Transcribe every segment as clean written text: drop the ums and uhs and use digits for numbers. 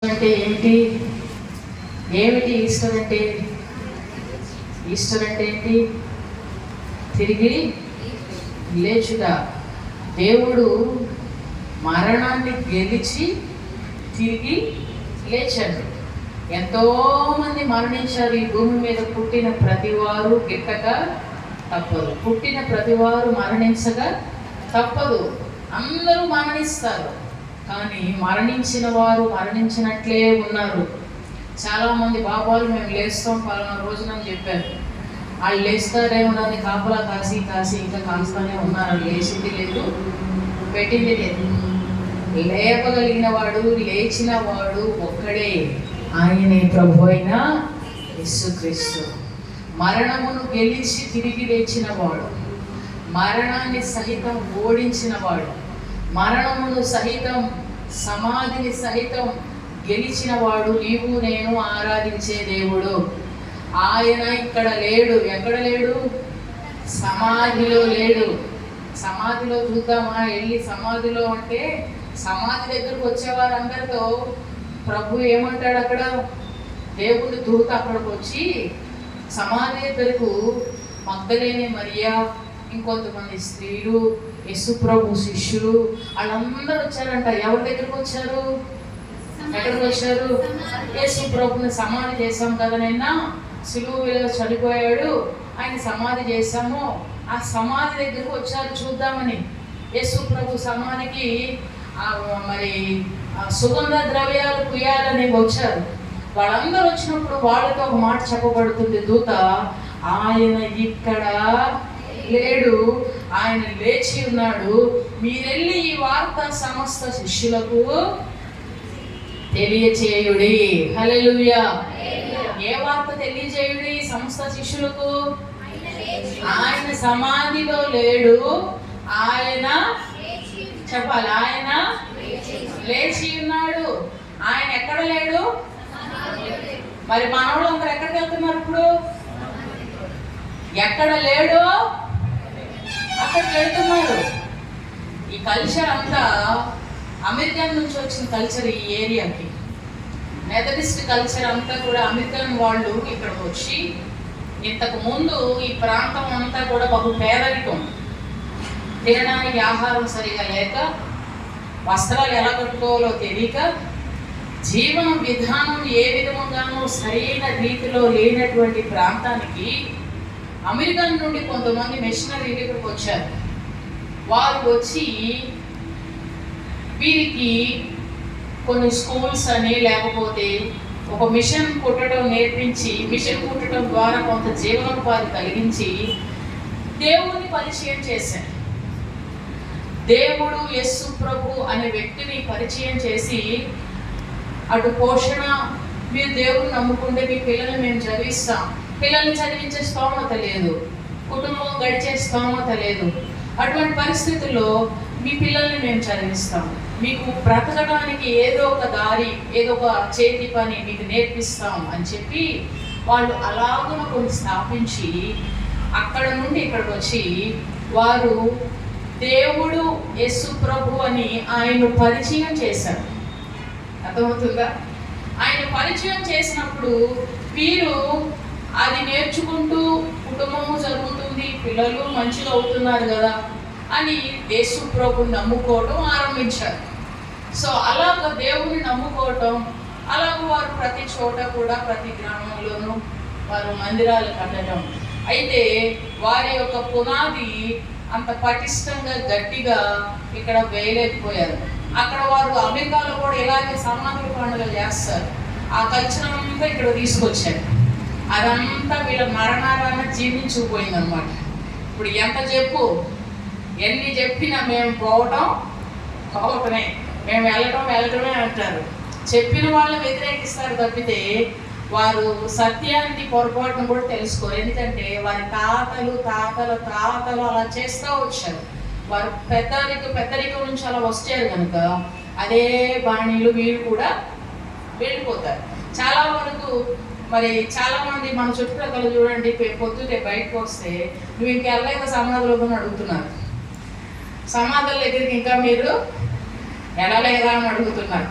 అంటే ఏమిటి? ఏమిటి ఈస్టర్ అంటే? ఈస్టర్ అంటే ఏంటి? తిరిగి లేచుట. దేవుడు మరణాన్ని గెలిచి తిరిగి లేచాడు. ఎంతోమంది మరణించారు ఈ భూమి మీద. పుట్టిన ప్రతివారు గిట్టక తప్పదు. పుట్టిన ప్రతివారు మరణించగా తప్పదు. అందరూ మరణిస్తారు, కానీ మరణించిన వారు మరణించినట్లే ఉన్నారు. చాలామంది బాబాలు మేము లేస్తాం పలానా రోజునని చెప్పారు. వాళ్ళు లేస్తారేమోనని కాపలా కాసి కాసి ఇంకా కాస్తానే ఉన్నారు. లేచింది లేదు, పెట్టింది లేదు. లేపగలిగిన వాడు, లేచిన వాడు ఒక్కడే, ఆయనే ప్రభు అయిన యేసుక్రీస్తు. మరణమును గెలిచి తిరిగి లేచిన వాడు, మరణాన్ని సహితం ఓడించిన వాడు, మరణమును సహితం సమాధిని సహితం గెలిచిన వాడు నీవు నేను ఆరాధించే దేవుడు. ఆయన ఇక్కడ లేడు. ఎక్కడ లేడు? సమాధిలో లేడు. సమాధిలో చూద్దామా వెళ్ళి? సమాధిలో అంటే సమాధి దగ్గరకు వచ్చేవారందరితో ప్రభు ఏమంటాడు? అక్కడ దేవుడి దూత అక్కడికి వచ్చి సమాధి దగ్గరకు మగ్దలేని మరియా, ఇంకొంతమంది స్త్రీలు, యేసు ప్రభు శిష్యులు వాళ్ళందరూ వచ్చారంట. ఎవరి దగ్గరకు వచ్చారు? ఎక్కడికి వచ్చారు? యేసు ప్రభుని సమాధి చేశాం కదా, నిన్న సిలువలో చనిపోయాడు, ఆయన సమాధి చేశాము. ఆ సమాధి దగ్గరకు వచ్చారు చూద్దామని. యేసు ప్రభు సమాధికి మరి సుగంధ ద్రవ్యాలు పుయ్యాలని వచ్చారు. వాళ్ళందరూ వచ్చినప్పుడు వాళ్ళతో ఒక మాట చెప్పబడుతుంది. దూత, ఆయన ఇక్కడ లేడు, ఆయన లేచి ఉన్నాడు. మీరెళ్ళి ఈ వార్త సమస్త శిష్యులకు తెలియచేయుడి. హల్లెలూయా. ఏ వార్త తెలియచేయుడి సమస్త శిష్యులకు? ఆయన సమాధిలో లేడు, ఆయన చెప్పాలి, ఆయన లేచి ఉన్నాడు. ఆయన ఎక్కడ లేడు? మరి మనవాళ్ళు అందరు ఎక్కడికి వెళ్తున్నారు ఇప్పుడు? ఎక్కడ లేడో అక్కడికి వెళ్తున్నారు. ఈ కల్చర్ అంతా అమెరికన్ నుంచి వచ్చిన కల్చర్. ఈ ఏరియాకి మెథడిస్ట్ కల్చర్ అంతా కూడా అమెరికన్ వాళ్ళు ఇక్కడికి వచ్చి, ఇంతకు ముందు ఈ ప్రాంతం అంతా కూడా బహు పేదరికం, తినడానికి ఆహారం సరిగా లేక, వస్త్రాలు ఎలా కట్టుకోవాలో తెలియక, జీవన విధానం ఏ విధంగానూ సరైన రీతిలో లేనటువంటి ప్రాంతానికి అమెరికన్ నుండి కొంతమంది మిషనరీలు ఇక్కడికి వచ్చారు. వారు వచ్చి వీరికి కొన్ని స్కూల్స్ అని లేకపోతే ఒక మిషన్ కుట్టడం నేర్పించి, మిషన్ కుట్టడం ద్వారా కొంత జీవనోపాధి కలిగించి దేవుని పరిచయం చేశారు. దేవుడు యేసు ప్రభు అనే వ్యక్తిని పరిచయం చేసి, అటు పోషణ, మీరు దేవుడిని నమ్ముకుంటే మీ పిల్లల్ని మేము చదివిస్తాం. పిల్లల్ని చదివించే స్తోమత లేదు, కుటుంబం గడిచే స్తోమత లేదు. అటువంటి పరిస్థితుల్లో మీ పిల్లల్ని మేము చదివిస్తాం, మీకు బ్రతకడానికి ఏదో ఒక దారి, ఏదో ఒక చేతి పని మీకు నేర్పిస్తాం అని చెప్పి వాళ్ళు అలాగున కొన్ని స్థాపించి అక్కడ నుండి ఇక్కడికి వచ్చి వారు దేవుడు యేసు ప్రభు అని ఆయన పరిచయం చేశారు. అర్థమవుతుందా? ఆయన పరిచయం చేసినప్పుడు వీరు అది నేర్చుకుంటూ కుటుంబము జరుగుతుంది, పిల్లలు మంచిగా అవుతున్నారు కదా అని యేసు ప్రభుని నమ్ముకోవడం ఆరంభించారు. సో అలాగ దేవుని నమ్ముకోవటం, అలాగ వారు ప్రతి చోట కూడా, ప్రతి గ్రామంలోనూ వారు మందిరాలు కట్టడం. అయితే వారి యొక్క పునాది అంత పటిష్టంగా గట్టిగా ఇక్కడ వేయలేకపోయారు. అక్కడ వారు అమెరికాలో కూడా ఇలాగే సమాధుల పండుగలు చేస్తారు. ఆ కల్చర్ అంతా ఇక్కడ తీసుకొచ్చారు. అదంతా వీళ్ళ మరణాలను జీర్ణించుకుపోయింది అనమాట. ఇప్పుడు ఎంత చెప్పు, ఎన్ని చెప్పినా మేము పోవటమే, మేము వెళ్ళటమే అంటారు. చెప్పిన వాళ్ళని వ్యతిరేకిస్తారు తప్పితే వారు సత్యాన్ని పొరపాటును కూడా తెలుసుకోరు. ఎందుకంటే వారి తాతలు అలా చేస్తూ వచ్చారు. వారు పెద్దరికం నుంచి అలా వచ్చారు కనుక అదే బాణీలు వీరు కూడా వెళ్ళిపోతారు. చాలా వరకు మరి చాలామంది మన చుట్టుప్రక్కల చూడండి, పొద్దుటే బయటకు వస్తే నువ్వు ఇంక వెళ్ళలేక సమాధిలోకి అడుగుతున్నారు. సమాధుల దగ్గరికి ఇంకా మీరు వెళ్ళలేదా అని అడుగుతున్నారు.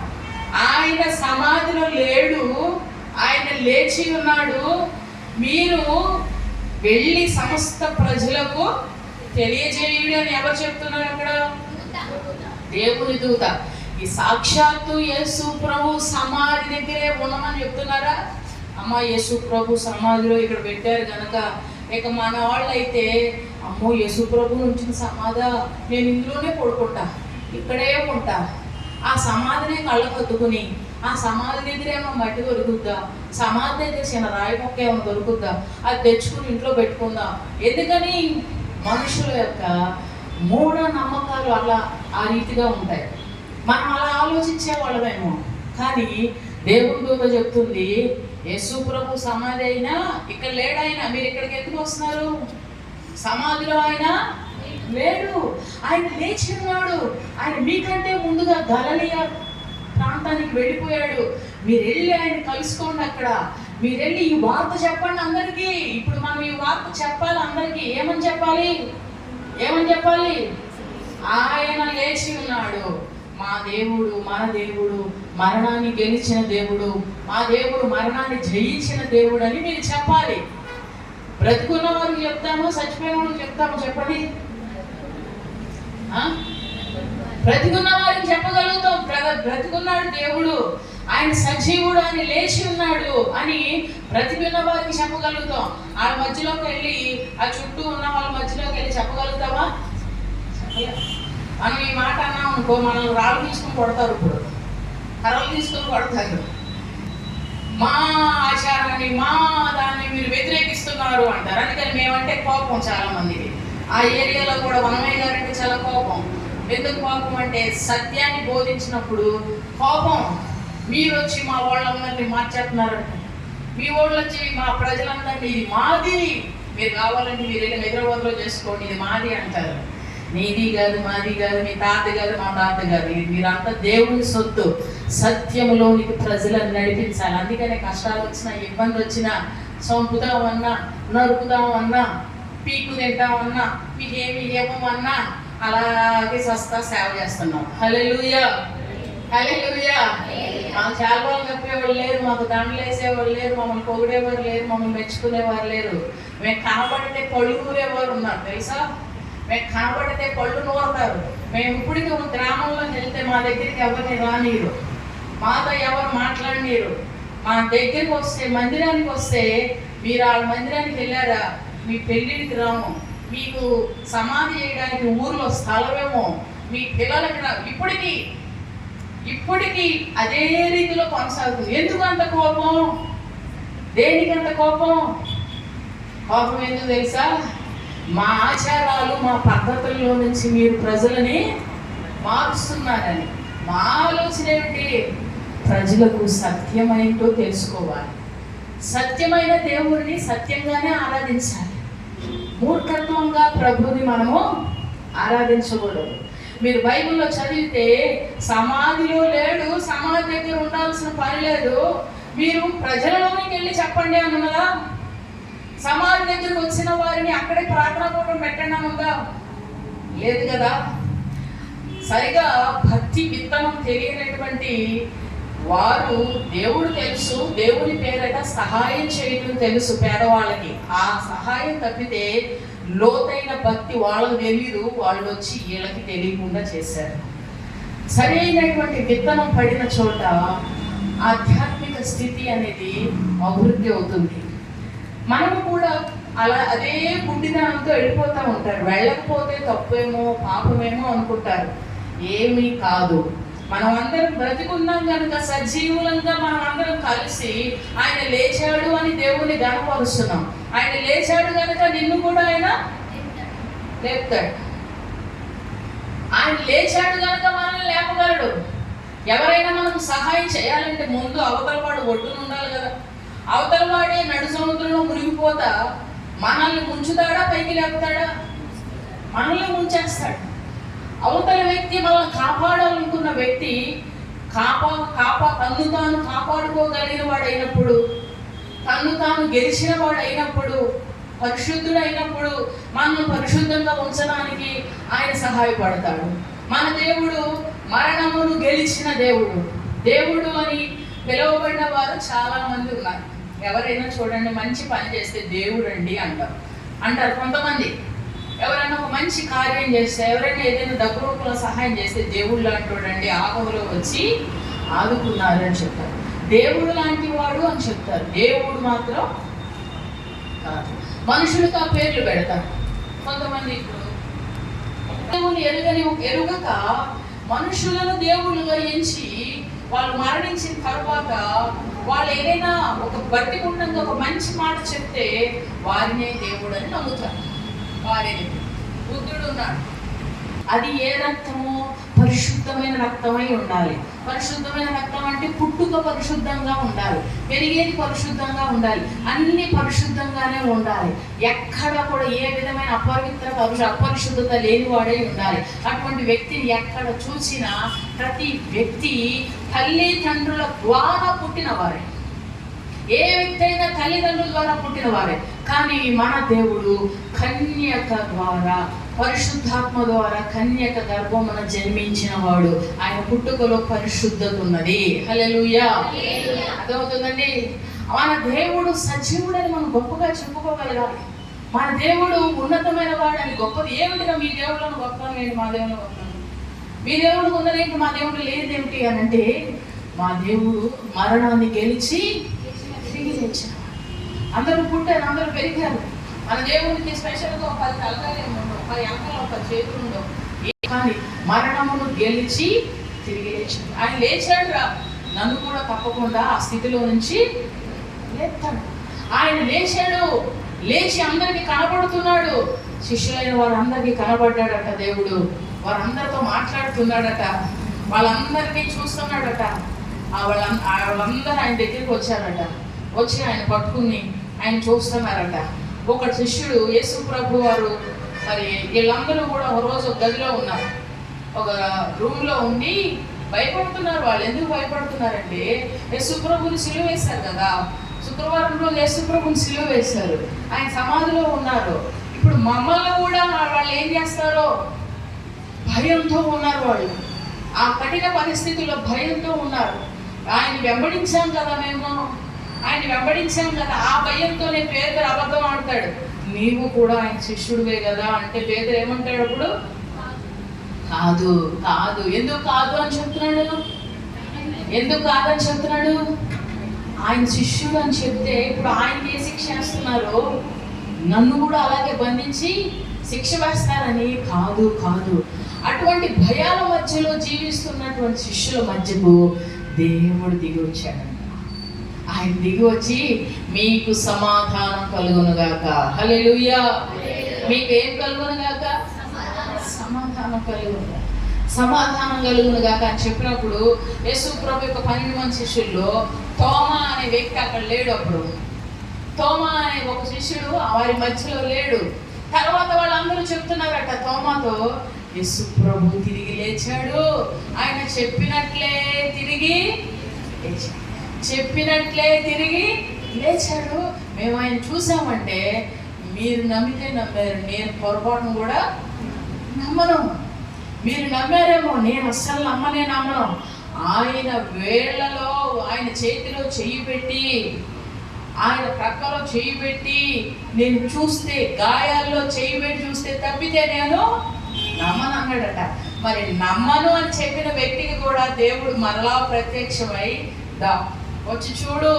ఆయన సమాధి లేచి ఉన్నాడు, మీరు వెళ్ళి సమస్త ప్రజలకు తెలియజేయుడి అని ఎవరు చెప్తున్నారు అక్కడ? దేవుని దూత. ఈ సాక్షాత్తు యేసు ప్రభు సమాధి దగ్గరే ఉండమని చెప్తున్నారా? అమ్మ, యేసు ప్రభు సమాధిలో ఇక్కడ పెట్టారు కనుక ఇక మన వాళ్ళు అయితే, అమ్మో యేసు ప్రభు ఉంచిన సమాధి, నేను ఇందులోనే పడుకుంటా, ఇక్కడే ఉంటా, ఆ సమాధిని కళ్ళకు అద్దుకుని ఆ సమాధి దగ్గర ఏమో మట్టి దొరుకుద్దా, సమాధి దగ్గర చిన్న రాయి మొక్క ఏమో దొరుకుద్దా, అది తెచ్చుకుని ఇంట్లో పెట్టుకుందాం. ఎందుకని? మనుషుల యొక్క మూఢ నమ్మకాలు అలా ఆ రీతిగా ఉంటాయి. మనం అలా ఆలోచించే వాళ్ళమేమో. కానీ దేవుని దూత చెప్తుంది, యేసు ప్రభు సమాధి అయినా ఇక్కడ లేడాయన, మీరు ఇక్కడికి ఎందుకు వస్తున్నారు? సమాధిలో ఆయన లేడు, ఆయన లేచి ఉన్నాడు. ఆయన మీకంటే ముందుగా గలిలయ ప్రాంతానికి వెళ్ళిపోయాడు. మీరు వెళ్ళి ఆయన కలుసుకోండి. అక్కడ మీరు వెళ్ళి ఈ వార్త చెప్పండి అందరికీ. ఇప్పుడు మనం ఈ వార్త చెప్పాలి అందరికీ. ఏమని చెప్పాలి? ఆయన లేచి ఉన్నాడు. మా దేవుడు, మన దేవుడు మరణాన్ని గెలిచిన దేవుడు, మా దేవుడు మరణాన్ని జయించిన దేవుడు అని మీరు చెప్పాలి. బ్రతుకున్న వారికి చెప్తాము, చచ్చిపోయిన వారికి చెప్తాము? చెప్పండి. బ్రతికున్న వారికి చెప్పగలుగుతాం, బ్రతికున్నాడు దేవుడు, ఆయన సజీవుడు, ఆయన లేచి ఉన్నాడు అని బ్రతికున్న వారికి చెప్పగలుగుతాం. వాళ్ళ మధ్యలోకి వెళ్ళి, ఆ చుట్టూ ఉన్న వాళ్ళ మధ్యలోకి వెళ్ళి చెప్పగలుగుతావా? మనం ఈ మాట అన్నాం అనుకో, మనల్ని రాళ్ళు తీసుకొని కొడతారు, ఇప్పుడు కర్రలు తీసుకొని కొడతారు. మా ఆచారాన్ని, మా దాన్ని మీరు వ్యతిరేకిస్తున్నారు అంటారు. అందుకని మేమంటే కోపం చాలా మందికి. ఆ ఏరియాలో కూడా వనమయ్య గారంటే చాలా కోపం. ఎందుకు కోపం అంటే, సత్యాన్ని బోధించినప్పుడు కోపం. మీరు వచ్చి మా వాళ్ళందరినీ మార్చేస్తున్నారంట, మీ వాళ్ళు వచ్చి మా ప్రజలందరినీ ఇది మాది, మీరు కావాలంటే మీరు వెళ్ళి హైదరాబాద్లో చేసుకోండి, ఇది మాది అంటారు. నీది కాదు, మాది కాదు, మీ తాత కాదు, మా తాత కాదు, మీరంతా దేవుని సొత్తు. సత్యములోనికి ప్రజలను నడిపించాలి. అందుకనే కష్టాలు వచ్చినా, ఇబ్బంది వచ్చినా, చంపుతామన్నా, నరుకుదామన్నా, పీకు తింటామన్నా, మీకు ఏమి ఇవ్వమన్నా అలాగే సస్తా సేవ చేస్తున్నాం. హల్లెలూయా, హల్లెలూయా. మాకు చాలవాళ్ళు కప్పేవాళ్ళు లేరు, మాకు దండలు వేసేవాళ్ళు లేరు, మమ్మల్ని పొగిడేవారు లేరు, మమ్మల్ని మెచ్చుకునేవారు లేరు. మేము కనబడితే పళ్ళు నూరేవారు ఉన్నారు తెలుసా? మేము కనబడితే పళ్ళు నూరుతారు. మేము ఇప్పటికీ గ్రామంలోకి వెళ్తే మా దగ్గరికి ఎవరిని రానీరు, మాతో ఎవరు మాట్లాడనీరు. మా దగ్గరికి వస్తే, మందిరానికి వస్తే, మీరు వాళ్ళ మందిరానికి వెళ్ళారా, మీ పెళ్ళిడికి రాము, మీకు సమాధి చేయడానికి ఊర్లో స్థలమేమో, మీ పిల్లలకి ఇప్పటికీ అదే రీతిలో కొనసాగుతుంది. ఎందుకు అంత కోపం? దేనికి అంత కోపం? కోపం ఎందుకు తెలుసా? మా ఆచారాలు, మా పద్ధతుల్లో నుంచి మీరు ప్రజలని మారుస్తున్నారని. మా ఆలోచన ఏమిటి? ప్రజలకు సత్యమైనతో తెలుసుకోవాలి, సత్యమైన దేవుడిని సత్యంగానే ఆరాధించాలి. మూర్ఖత్వంగా ప్రభుని మనము ఆరాధించకూడదు. మీరు బైబిల్లో చదివితే సమాధిలో లేడు, సమాధి దగ్గర ఉండాల్సిన పని లేదు, మీరు ప్రజలలోనికి వెళ్ళి చెప్పండి అన్నదా? సమాధి దగ్గరకు వచ్చిన వారిని అక్కడే ప్రార్థనా కూటం పెట్టండి అన్నదా? లేదు కదా. సరిగా భక్తి విత్తనం తెలియనటువంటి వారు, దేవుడు తెలుసు, దేవుని పేరట సహాయం చేయడం తెలుసు పేదవాళ్ళకి. ఆ సహాయం తప్పితే లోతైన భక్తి వాళ్ళకి తెలియదు, వాళ్ళు వచ్చి వీళ్ళకి తెలియకుండా చేశారు. సరైనటువంటి విత్తనం పడిన చోట ఆధ్యాత్మిక స్థితి అనేది అభివృద్ధి అవుతుంది. మనము కూడా అలా అదే గుడ్డిదనంతో వెళ్ళిపోతూ ఉంటారు. వెళ్ళకపోతే తప్పేమో, పాపమేమో అనుకుంటారు. ఏమీ కాదు. మనం అందరం బ్రతికున్నాం కనుక సజీవులంగా మనం అందరం కలిసి ఆయన లేచాడు అని దేవుని గణపరుస్తున్నాం. ఆయన లేచాడు కనుక నిన్ను కూడా ఆయన లేపుతాడు. ఆయన లేచాడు కనుక మనల్ని లేపగలడు. ఎవరైనా మనం సహాయం చేయాలంటే ముందు అవతల వాడు ఒడ్డున ఉండాలి కదా. అవతల వాడే నడు సముద్రంలో మునిగిపోతా మనల్ని ముంచుతాడా, పైకి లేపుతాడా? మనల్ని ముంచేస్తాడు. అవతల వ్యక్తి మనల్ని కాపాడాలనుకున్న వ్యక్తి తన్ను తాను కాపాడుకోగలిగిన వాడు అయినప్పుడు, తన్ను తాను గెలిచిన వాడు అయినప్పుడు, పరిశుద్ధుడైనప్పుడు మనల్ని పరిశుద్ధంగా ఉంచడానికి ఆయన సహాయపడతాడు. మన దేవుడు మరణమును గెలిచిన దేవుడు. దేవుడు అని పిలువబడిన వారు చాలా మంది ఉన్నారు. ఎవరైనా చూడండి మంచి పని చేస్తే దేవుడు అండి అంటారు కొంతమంది. ఎవరైనా ఒక మంచి కార్యం చేస్తే, ఎవరైనా ఏదైనా డబ్బు రూపంలో సహాయం చేస్తే దేవుడు లాంటి వాడండి, ఆపదలో వచ్చి ఆదుకున్నారు అని చెప్తారు. దేవుడు లాంటి వాడు అని చెప్తారు. దేవుడు మాత్రం కాదు. మనుషులకు ఆ పేర్లు పెడతారు కొంతమంది. ఇప్పుడు దేవుని ఎరుగక మనుషులను దేవుళ్ళుగా ఎంచి వాళ్ళు మరణించిన తర్వాత వాళ్ళు ఏదైనా ఒక బతికుండగా ఒక మంచి మాట చెప్తే వారినే దేవుడు అని నమ్ముతారు. వారిని బుద్ధుడు ఉన్నాడు. అది ఏ రక్తమో పరిశుద్ధమైన రక్తమై ఉండాలి. పరిశుద్ధమైన రక్తం అంటే పుట్టుక పరిశుద్ధంగా ఉండాలి, పెరిగేది పరిశుద్ధంగా ఉండాలి, అన్ని పరిశుద్ధంగానే ఉండాలి. ఎక్కడ కూడా ఏ విధమైన అపరిశుద్ధత లేనివాడే ఉండాలి. అటువంటి వ్యక్తిని ఎక్కడ చూసినా ప్రతి వ్యక్తి తల్లిదండ్రుల ద్వారా పుట్టిన వారే. ఏ వ్యక్తి అయినా తల్లిదండ్రుల ద్వారా పుట్టిన వారే. కానీ మన దేవుడు కన్యక ద్వారా, పరిశుద్ధాత్మ ద్వారా కన్యక గర్భమున జన్మించిన వాడు. ఆయన పుట్టుకలో పరిశుద్ధత ఉన్నది. హల్లెలూయా. అర్థమవుతుందండి. మన దేవుడు సజీవుడని మనం గొప్పగా చెప్పుకోగలగాలి. మన దేవుడు ఉన్నతమైన వాడని. గొప్పది ఏమిటిగా మీ దేవుళ్ళను గొప్పను ఏంటి, మా దేవుళ్ళు గొప్పను, మీ దేవుడు ఉన్నదేంటి, మా దేవుడు లేదేమిటి అని అంటే, మా దేవుడు మరణాన్ని గెలిచి తిరిగి లేచాడు. అందరూ పుట్టారు, అందరూ పెరిగారు. మన దేవుడికి స్పెషల్గా 10 తలకాయలు ఉండవు, 10 అంకలు, 10 చేతులు ఉండవు. కానీ మరణమును గెలిచి తిరిగి లేచాడు. ఆయన లేచాడు రా, నన్ను కూడా తప్పకుండా ఆ స్థితిలో నుంచి లేస్తాడు. ఆయన లేచాడు, లేచి అందరికీ కనబడుతున్నాడు. శిష్యులైన వారందరికీ కనబడ్డాడట దేవుడు. వారందరితో మాట్లాడుతున్నాడట, వాళ్ళందరినీ చూస్తున్నాడట. వాళ్ళందరూ ఆయన దగ్గరికి వచ్చారట. వచ్చి ఆయన పట్టుకుని ఆయన చూస్తున్నారట. ఒక శిష్యుడు యేసు ప్రభు వారు, మరి వీళ్ళందరూ కూడా ఒక రోజు ఒక గదిలో ఉన్నారు, ఒక రూమ్లో ఉండి భయపడుతున్నారు. వాళ్ళు ఎందుకు భయపడుతున్నారంటే, యేసు ప్రభుని సిలువ వేశారు కదా, శుక్రవారం రోజు యేసు ప్రభుని సిలువ వేశారు. ఆయన సమాధిలో ఉన్నారు. ఇప్పుడు మమ్మల్ని కూడా వాళ్ళు ఏం చేస్తారో భయంతో ఉన్నారు. వాళ్ళు ఆ కఠిన పరిస్థితుల్లో భయంతో ఉన్నారు. ఆయన వెంబడించాం కదా, ఆయన వెంబడించాం కదా, ఆ భయంతోనే పేదరు అబద్ధం ఆడతాడు. నీవు కూడా ఆయన శిష్యుడివే కదా అంటే పేదరు ఏమంటాడు అప్పుడు? కాదు కాదు. ఎందుకు కాదు అని చెప్తున్నాడు? ఎందుకు కాదని చెప్తున్నాడు? ఆయన శిష్యుడు అని చెప్తే ఇప్పుడు ఆయనకి ఏ శిక్ష వేస్తున్నారో నన్ను కూడా అలాగే బంధించి శిక్ష వేస్తారని కాదు కాదు. అటువంటి భయాల మధ్యలో జీవిస్తున్నటువంటి శిష్యుల మధ్యకు దేవుడు దిగి వచ్చాడంట. ఆయన దిగి వచ్చి మీకు సమాధానం కలుగునుగాక. హల్లెలూయా. మీకు ఏం కలుగునుగాక? సమాధానం కలుగునుగాక. సమాధానం కలుగునుగాక అని చెప్పినప్పుడు యేసు ప్రభు యొక్క 12 మంది శిష్యుల్లో తోమా అనే వ్యక్తి అక్కడ లేడు. అప్పుడు తోమా అనే ఒక శిష్యుడు వారి మధ్యలో లేడు. తర్వాత వాళ్ళందరూ చెప్తున్నారట తోమాతో, యేసు ప్రభు తిరిగి లేచాడు, ఆయన చెప్పినట్లే తిరిగి లేచాడు, చెప్పినట్లే తిరిగి లేచాడు. మేము ఆయన చూసామంటే మీరు నమ్మితే నమ్మారు, నేను పొరపాటును కూడా నమ్మను. మీరు నమ్మారేమో, నేను అస్సలు నమ్మను. ఆయన వేళ్లలో, ఆయన చేతిలో చెయ్యి పెట్టి, ఆయన ప్రక్కలో చెయ్యి పెట్టి నేను చూస్తే, గాయాల్లో చెయ్యి పెట్టి చూస్తే తప్పితే నేను నమ్మను అన్నాడట. మరి నమ్మను అని చెప్పిన వ్యక్తికి కూడా దేవుడు మరలా ప్రత్యక్షమై వచ్చి చూడు,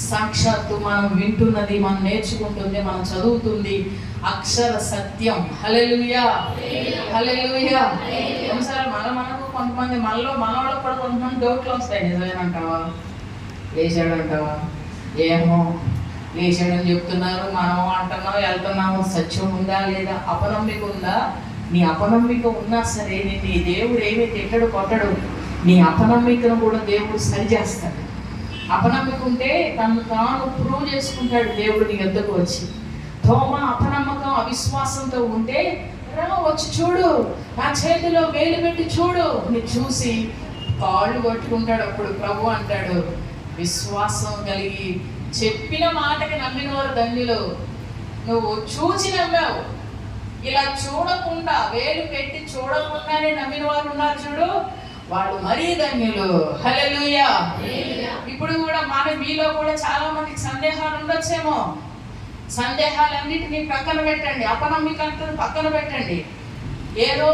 సాక్షాత్తు మనం వింటున్నది, మనం నేర్చుకుంటుంది, మనం చదువుతుంది అక్షర సత్యం. హల్లెలూయా హల్లెలూయా. ఒకసారి మనకు కొంతమంది మనవాళ్ళకు కూడా కొంతమంది డౌట్లు వస్తాయి. నిజమేనంటావా? లేచాడంటావా? ఏమో లేచాడని చెప్తున్నారు, మనం అంటున్నాం, వెళ్తున్నాము. సత్యం ఉందా లేదా? అపనమ్మిక ఉందా? నీ అపనమ్మిక ఉన్నా సరే నీ దేవుడు ఏమీ తిట్టడు, కొట్టడు. నీ అపనమ్మికను కూడా దేవుడు సరి చేస్తాడు. అపనమ్మిక ఉంటే తను తాను ప్రూవ్ చేసుకుంటాడు దేవుడు నీ వద్దకు వచ్చి. తోమ అపనమ్మకం, అవిశ్వాసంతో ఉంటే రా వచ్చి చూడు, నా చేతిలో వేలు పెట్టి చూడు. నీ చూసి కాళ్ళు పట్టుకుంటాడు. అప్పుడు ప్రభు అంటాడు, విశ్వాసం కలిగి చెప్పిన మాటకి నమ్మిన వారు ధన్యులు. నువ్వు చూసి నమ్మావు, ఇలా చూడకుండా వేలు పెట్టి చూడకుండానే నమ్మిన వారు ఉన్నారు చూడు, వాళ్ళు మరీ ధన్యులు. హల్లెలూయా. ఇప్పుడు కూడా మీలో కూడా చాలా మందికి సందేహాలు ఉండొచ్చేమో. సందేహాలన్నిటినీ పక్కన పెట్టండి, అపనమ్మికలను పక్కన పెట్టండి. ఏదో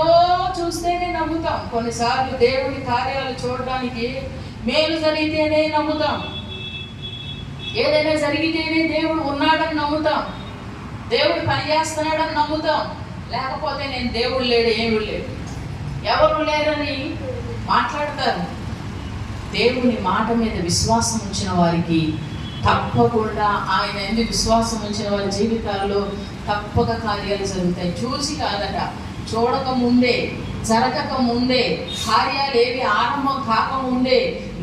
చూస్తేనే నమ్ముతాం. కొన్నిసార్లు దేవుడి కార్యాలు చూడడానికి మేలు జరిగితేనే నమ్ముతాం, ఏదైనా జరిగితేనే దేవుడు ఉన్నాడని నమ్ముతాం, దేవుడు పని చేస్తున్నాడని నమ్ముతాం. లేకపోతే నేను దేవుడు లేడు, ఏమి లేడు, ఎవరు లేరని మాట్లాడతారు. దేవుని మాట మీద విశ్వాసం ఉంచిన వారికి తప్పకుండా, ఆయన ఎందుకు విశ్వాసం ఉంచిన వారి జీవితాల్లో తప్పక కార్యాలు జరుగుతాయి. చూసి కాదట, చూడక ముందే, జరగక ముందే, కార్యాలు ఏవి ఆరంభం కాకముందే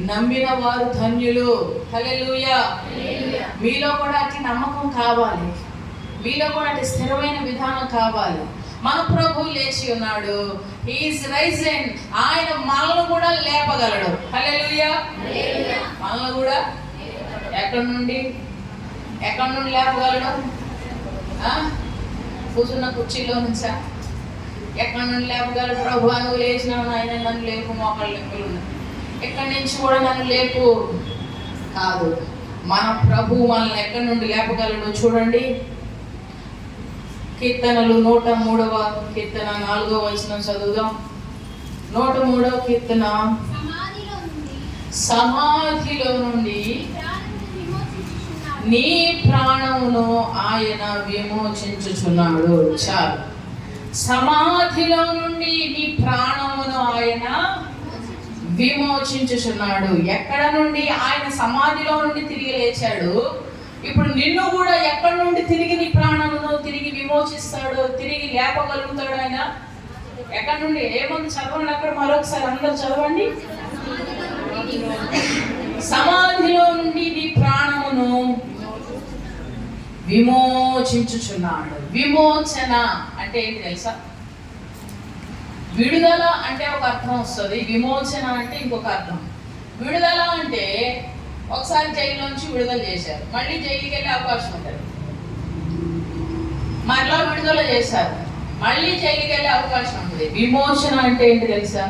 నమ్మిన వారు ధన్యులు. హల్లెలూయా. మీలో కూడా అట్టి నమ్మకం కావాలి, మీలో కూడా అట్టి స్థిరమైన విధానం కావాలి. మన ప్రభు లేచి ఉన్నాడు, హి ఈజ్ రైజన్. ఆయన మనల్ని కూడా లేపగలడు. హల్లెలూయా. మనల్ని కూడా ఎక్కడి నుండి లేపగలడు? కూర్చున్న కుర్చీలో నుంచా? ఎక్కడి నుండి లేపగలడు? ప్రభు నువ్వు లేచినావు, ఆయన నన్ను లేపు, మోకాళ్ళు నొప్పులు ఉన్నాయి, ఎక్కడి నుంచి కూడా నన్ను లేపు కాదు. మన ప్రభు మనల్ని ఎక్కడి నుండి లేపగలడు? చూడండి, కీర్తనలు 103వ కీర్తన 4వ వచనం చదువుదాం. 103వ కీర్తన. సమాధిలో నుండి నీ ప్రాణమును ఆయన విమోచించుచున్నాడు. చాలు. సమాధిలో నుండి నీ ప్రాణమును ఆయన విమోచించుచున్నాడు. ఎక్కడ నుండి? ఆయన సమాధిలో నుండి తిరిగి లేచాడు. ఇప్పుడు నిన్ను కూడా ఎక్కడి నుండి తిరిగి నీ ప్రాణమును తిరిగి విమోచిస్తాడు, తిరిగి లేపగలుగుతాడు ఆయన. ఎక్కడి నుండి? ఏముంది చదవండి అక్కడ, మరొకసారి అందరూ చదవండి. సమాధిలో నుండి నీ ప్రాణమును విమోచించుచున్నాడు. విమోచన అంటే ఏంటి తెలుసా? విడుదల అంటే ఒక అర్థం వస్తుంది, విమోచన అంటే ఇంకొక అర్థం. విడుదల అంటే ఒకసారి జైల్లోంచి విడుదల చేశారు, మళ్ళీ జైలుకి వెళ్ళే అవకాశం ఉంటుంది. మరలా విడుదల చేశారు, మళ్ళీ జైలుకి వెళ్ళే అవకాశం ఉంటుంది. విమోచన అంటే ఏంటి తెలుసా?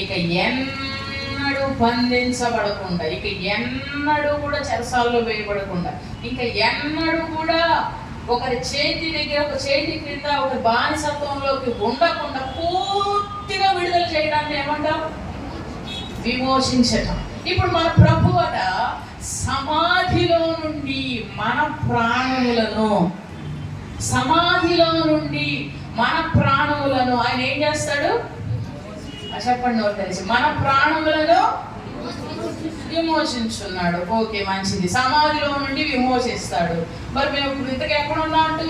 ఇక ఎన్నడూ బంధించబడకుండా, ఇక ఎన్నడూ కూడా చెరసాల్లో వేయబడకుండా, ఇక ఎన్నడూ కూడా ఒకరి చేతి దగ్గర, ఒక చేతి క్రింద, ఒక బానిసత్వంలోకి ఉండకుండా పూర్తిగా విడుదల చేయడాన్ని ఏమంటాం? విమోచించటం. ఇప్పుడు మన ప్రభు అట సమాధిలో నుండి మన ప్రాణములను, సమాధిలో నుండి మన ప్రాణములను ఆయన ఏం చేస్తాడు? చెప్పండి, ఎవరు తెలిసి? మన ప్రాణములను విమోచించున్నాడు. ఓకే, మంచిది. సమాధిలో నుండి విమోచిస్తాడు. మరి మేము ఇప్పుడు ఇంతకు ఎక్కడ ఉన్నట్టు?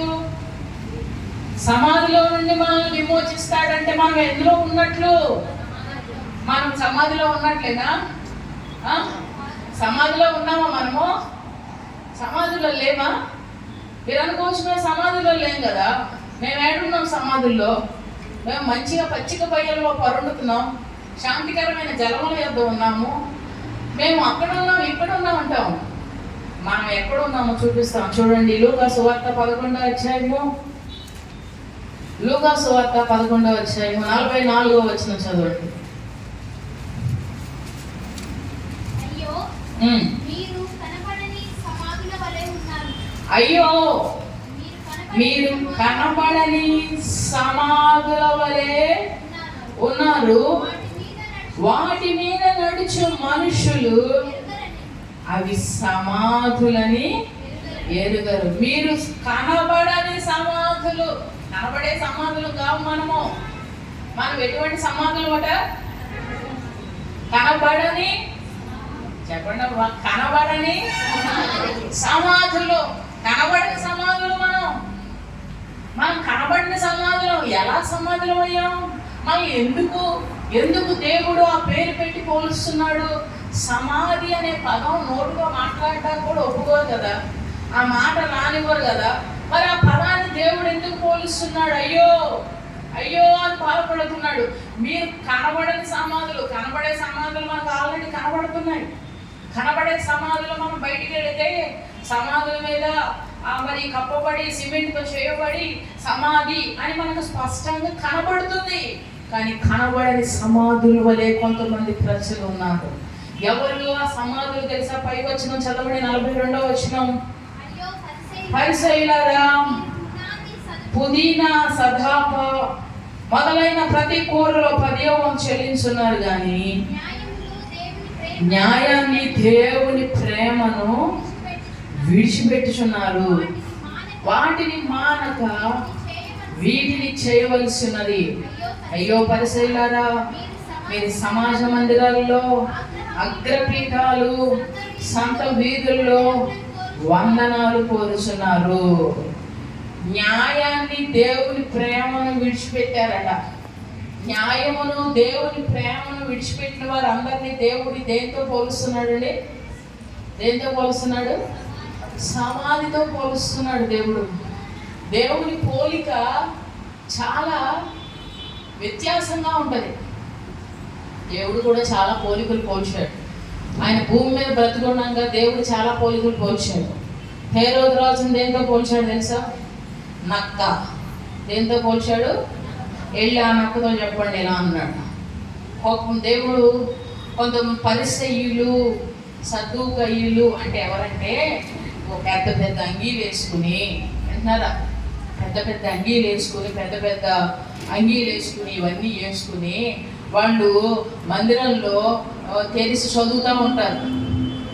సమాధిలో నుండి మనల్ని విమోచిస్తాడంటే మనం ఎందులో ఉన్నట్లు? మనం సమాధిలో ఉన్నట్లేనా? సమాధిలో ఉన్నామా? మనము సమాధిలో లేమా? మీరు అనుకోవచ్చు మేము సమాధిలో లేం కదా. మేము ఏడున్నాం సమాధుల్లో? మేము మంచిగా పచ్చిక పయ్యల్లో పరుండుతున్నాం, శాంతికరమైన జలముల యొద్ద ఉన్నాము. మేము అక్కడ ఉన్నాం, ఇక్కడ ఉన్నాం అంటాం. మనం ఎక్కడ ఉన్నామో చూపిస్తాం. చూడండి, లూకా సువార్త 11వ అధ్యాయము, లూకా సువార్త 11వ అధ్యాయము 44వ వచనం చదవండి. అయ్యో మీరు కనబడని సమాధుల వలె ఉన్నారు, వాటి మీద నడుచు మనుషులు అవి సమాధులని ఎరుగరు. మీరు కనబడని సమాధులు. కనబడే సమాధులు కావు మనము. మనం ఎటువంటి సమాధులు అట? కనబడని, చెప్పండి, కనబడని సమాధులు. కనబడని సమాధులు. మనం కనబడిన సమాధులు. ఎలా సమాధులు అయ్యాం? మనం ఎందుకు దేవుడు ఆ పేరు పెట్టి పోలుస్తున్నాడు? సమాధి అనే పదం నోటుగా మాట్లాడడానికి కూడా ఒప్పుకోరు కదా, ఆ మాట రానివ్వరు కదా. మరి ఆ పదాన్ని దేవుడు ఎందుకు పోలుస్తున్నాడు? అయ్యో అయ్యో అని బాధపడుతున్నాడు. మీరు కనబడని సమాధులు. కనబడే సమాధులు మనకు ఆల్రెడీ కనబడుతున్నాయి. కనబడే సమాధులు మనం బయటికి వెళితే సమాధుల మీద మరి కప్పబడి సిమెంట్తో చేయబడి సమాధి అని మనకు స్పష్టంగా కనబడుతుంది. కానీ కనబడని సమాధుల వలె కొంతమంది ప్రజలు ఉన్నారు. ఎవరు ఆ సమాధులు తెలుసా? పైకి వచ్చిన చదవండి, 42వ వచనం. పరిసయ్యులారా, పుదీనా, సదాప మొదలైన ప్రతి కూరలో 10వ వంతు చెల్లించున్నారు, కానీ న్యాయాన్ని, దేవుని ప్రేమను విడిచిపెట్టుచున్నారు. వాటిని మానక వీటిని చేయవలసినది. అయ్యో పరిసయ్యులారా, మీరు సమాజ మందిరాల్లో, అగ్రపీఠాలు, సంత వీధుల్లో వందనాలు కోరుచున్నారు. న్యాయాన్ని, దేవుని ప్రేమను విడిచిపెట్టారట. న్యాయమును, దేవుని ప్రేమను విడిచిపెట్టిన వారు అందరినీ దేవుడి దేంతో పోలుస్తున్నాడండి? దేంతో పోలుస్తున్నాడు? సమాధితో పోలుస్తున్నాడు దేవుడు. దేవుని పోలిక చాలా వ్యత్యాసంగా ఉంటుంది. దేవుడు కూడా చాలా పోలికలు పోల్చాడు. ఆయన భూమి మీద బ్రతుకున్నాక దేవుడు చాలా పోలికలు పోల్చాడు. హేరోదు రాజును దేంతో పోల్చాడు తెలుసా? నక్క. దేంతో పోల్చాడు? వెళ్ళి ఆ నక్కతో చెప్పండి ఇలా అన్నాడు. దేవుడు కొంతమంది పరిసయ్యులు, సద్దూకయ్యులు అంటే ఎవరంటే పెద్ద పెద్ద అంగీలు వేసుకుని, వింటున్నారా? పెద్ద పెద్ద అంగీలు వేసుకుని, పెద్ద పెద్ద అంగీలు వేసుకుని, ఇవన్నీ వేసుకుని వాళ్ళు మందిరంలో తెరిచి చదువుతూ ఉంటారు.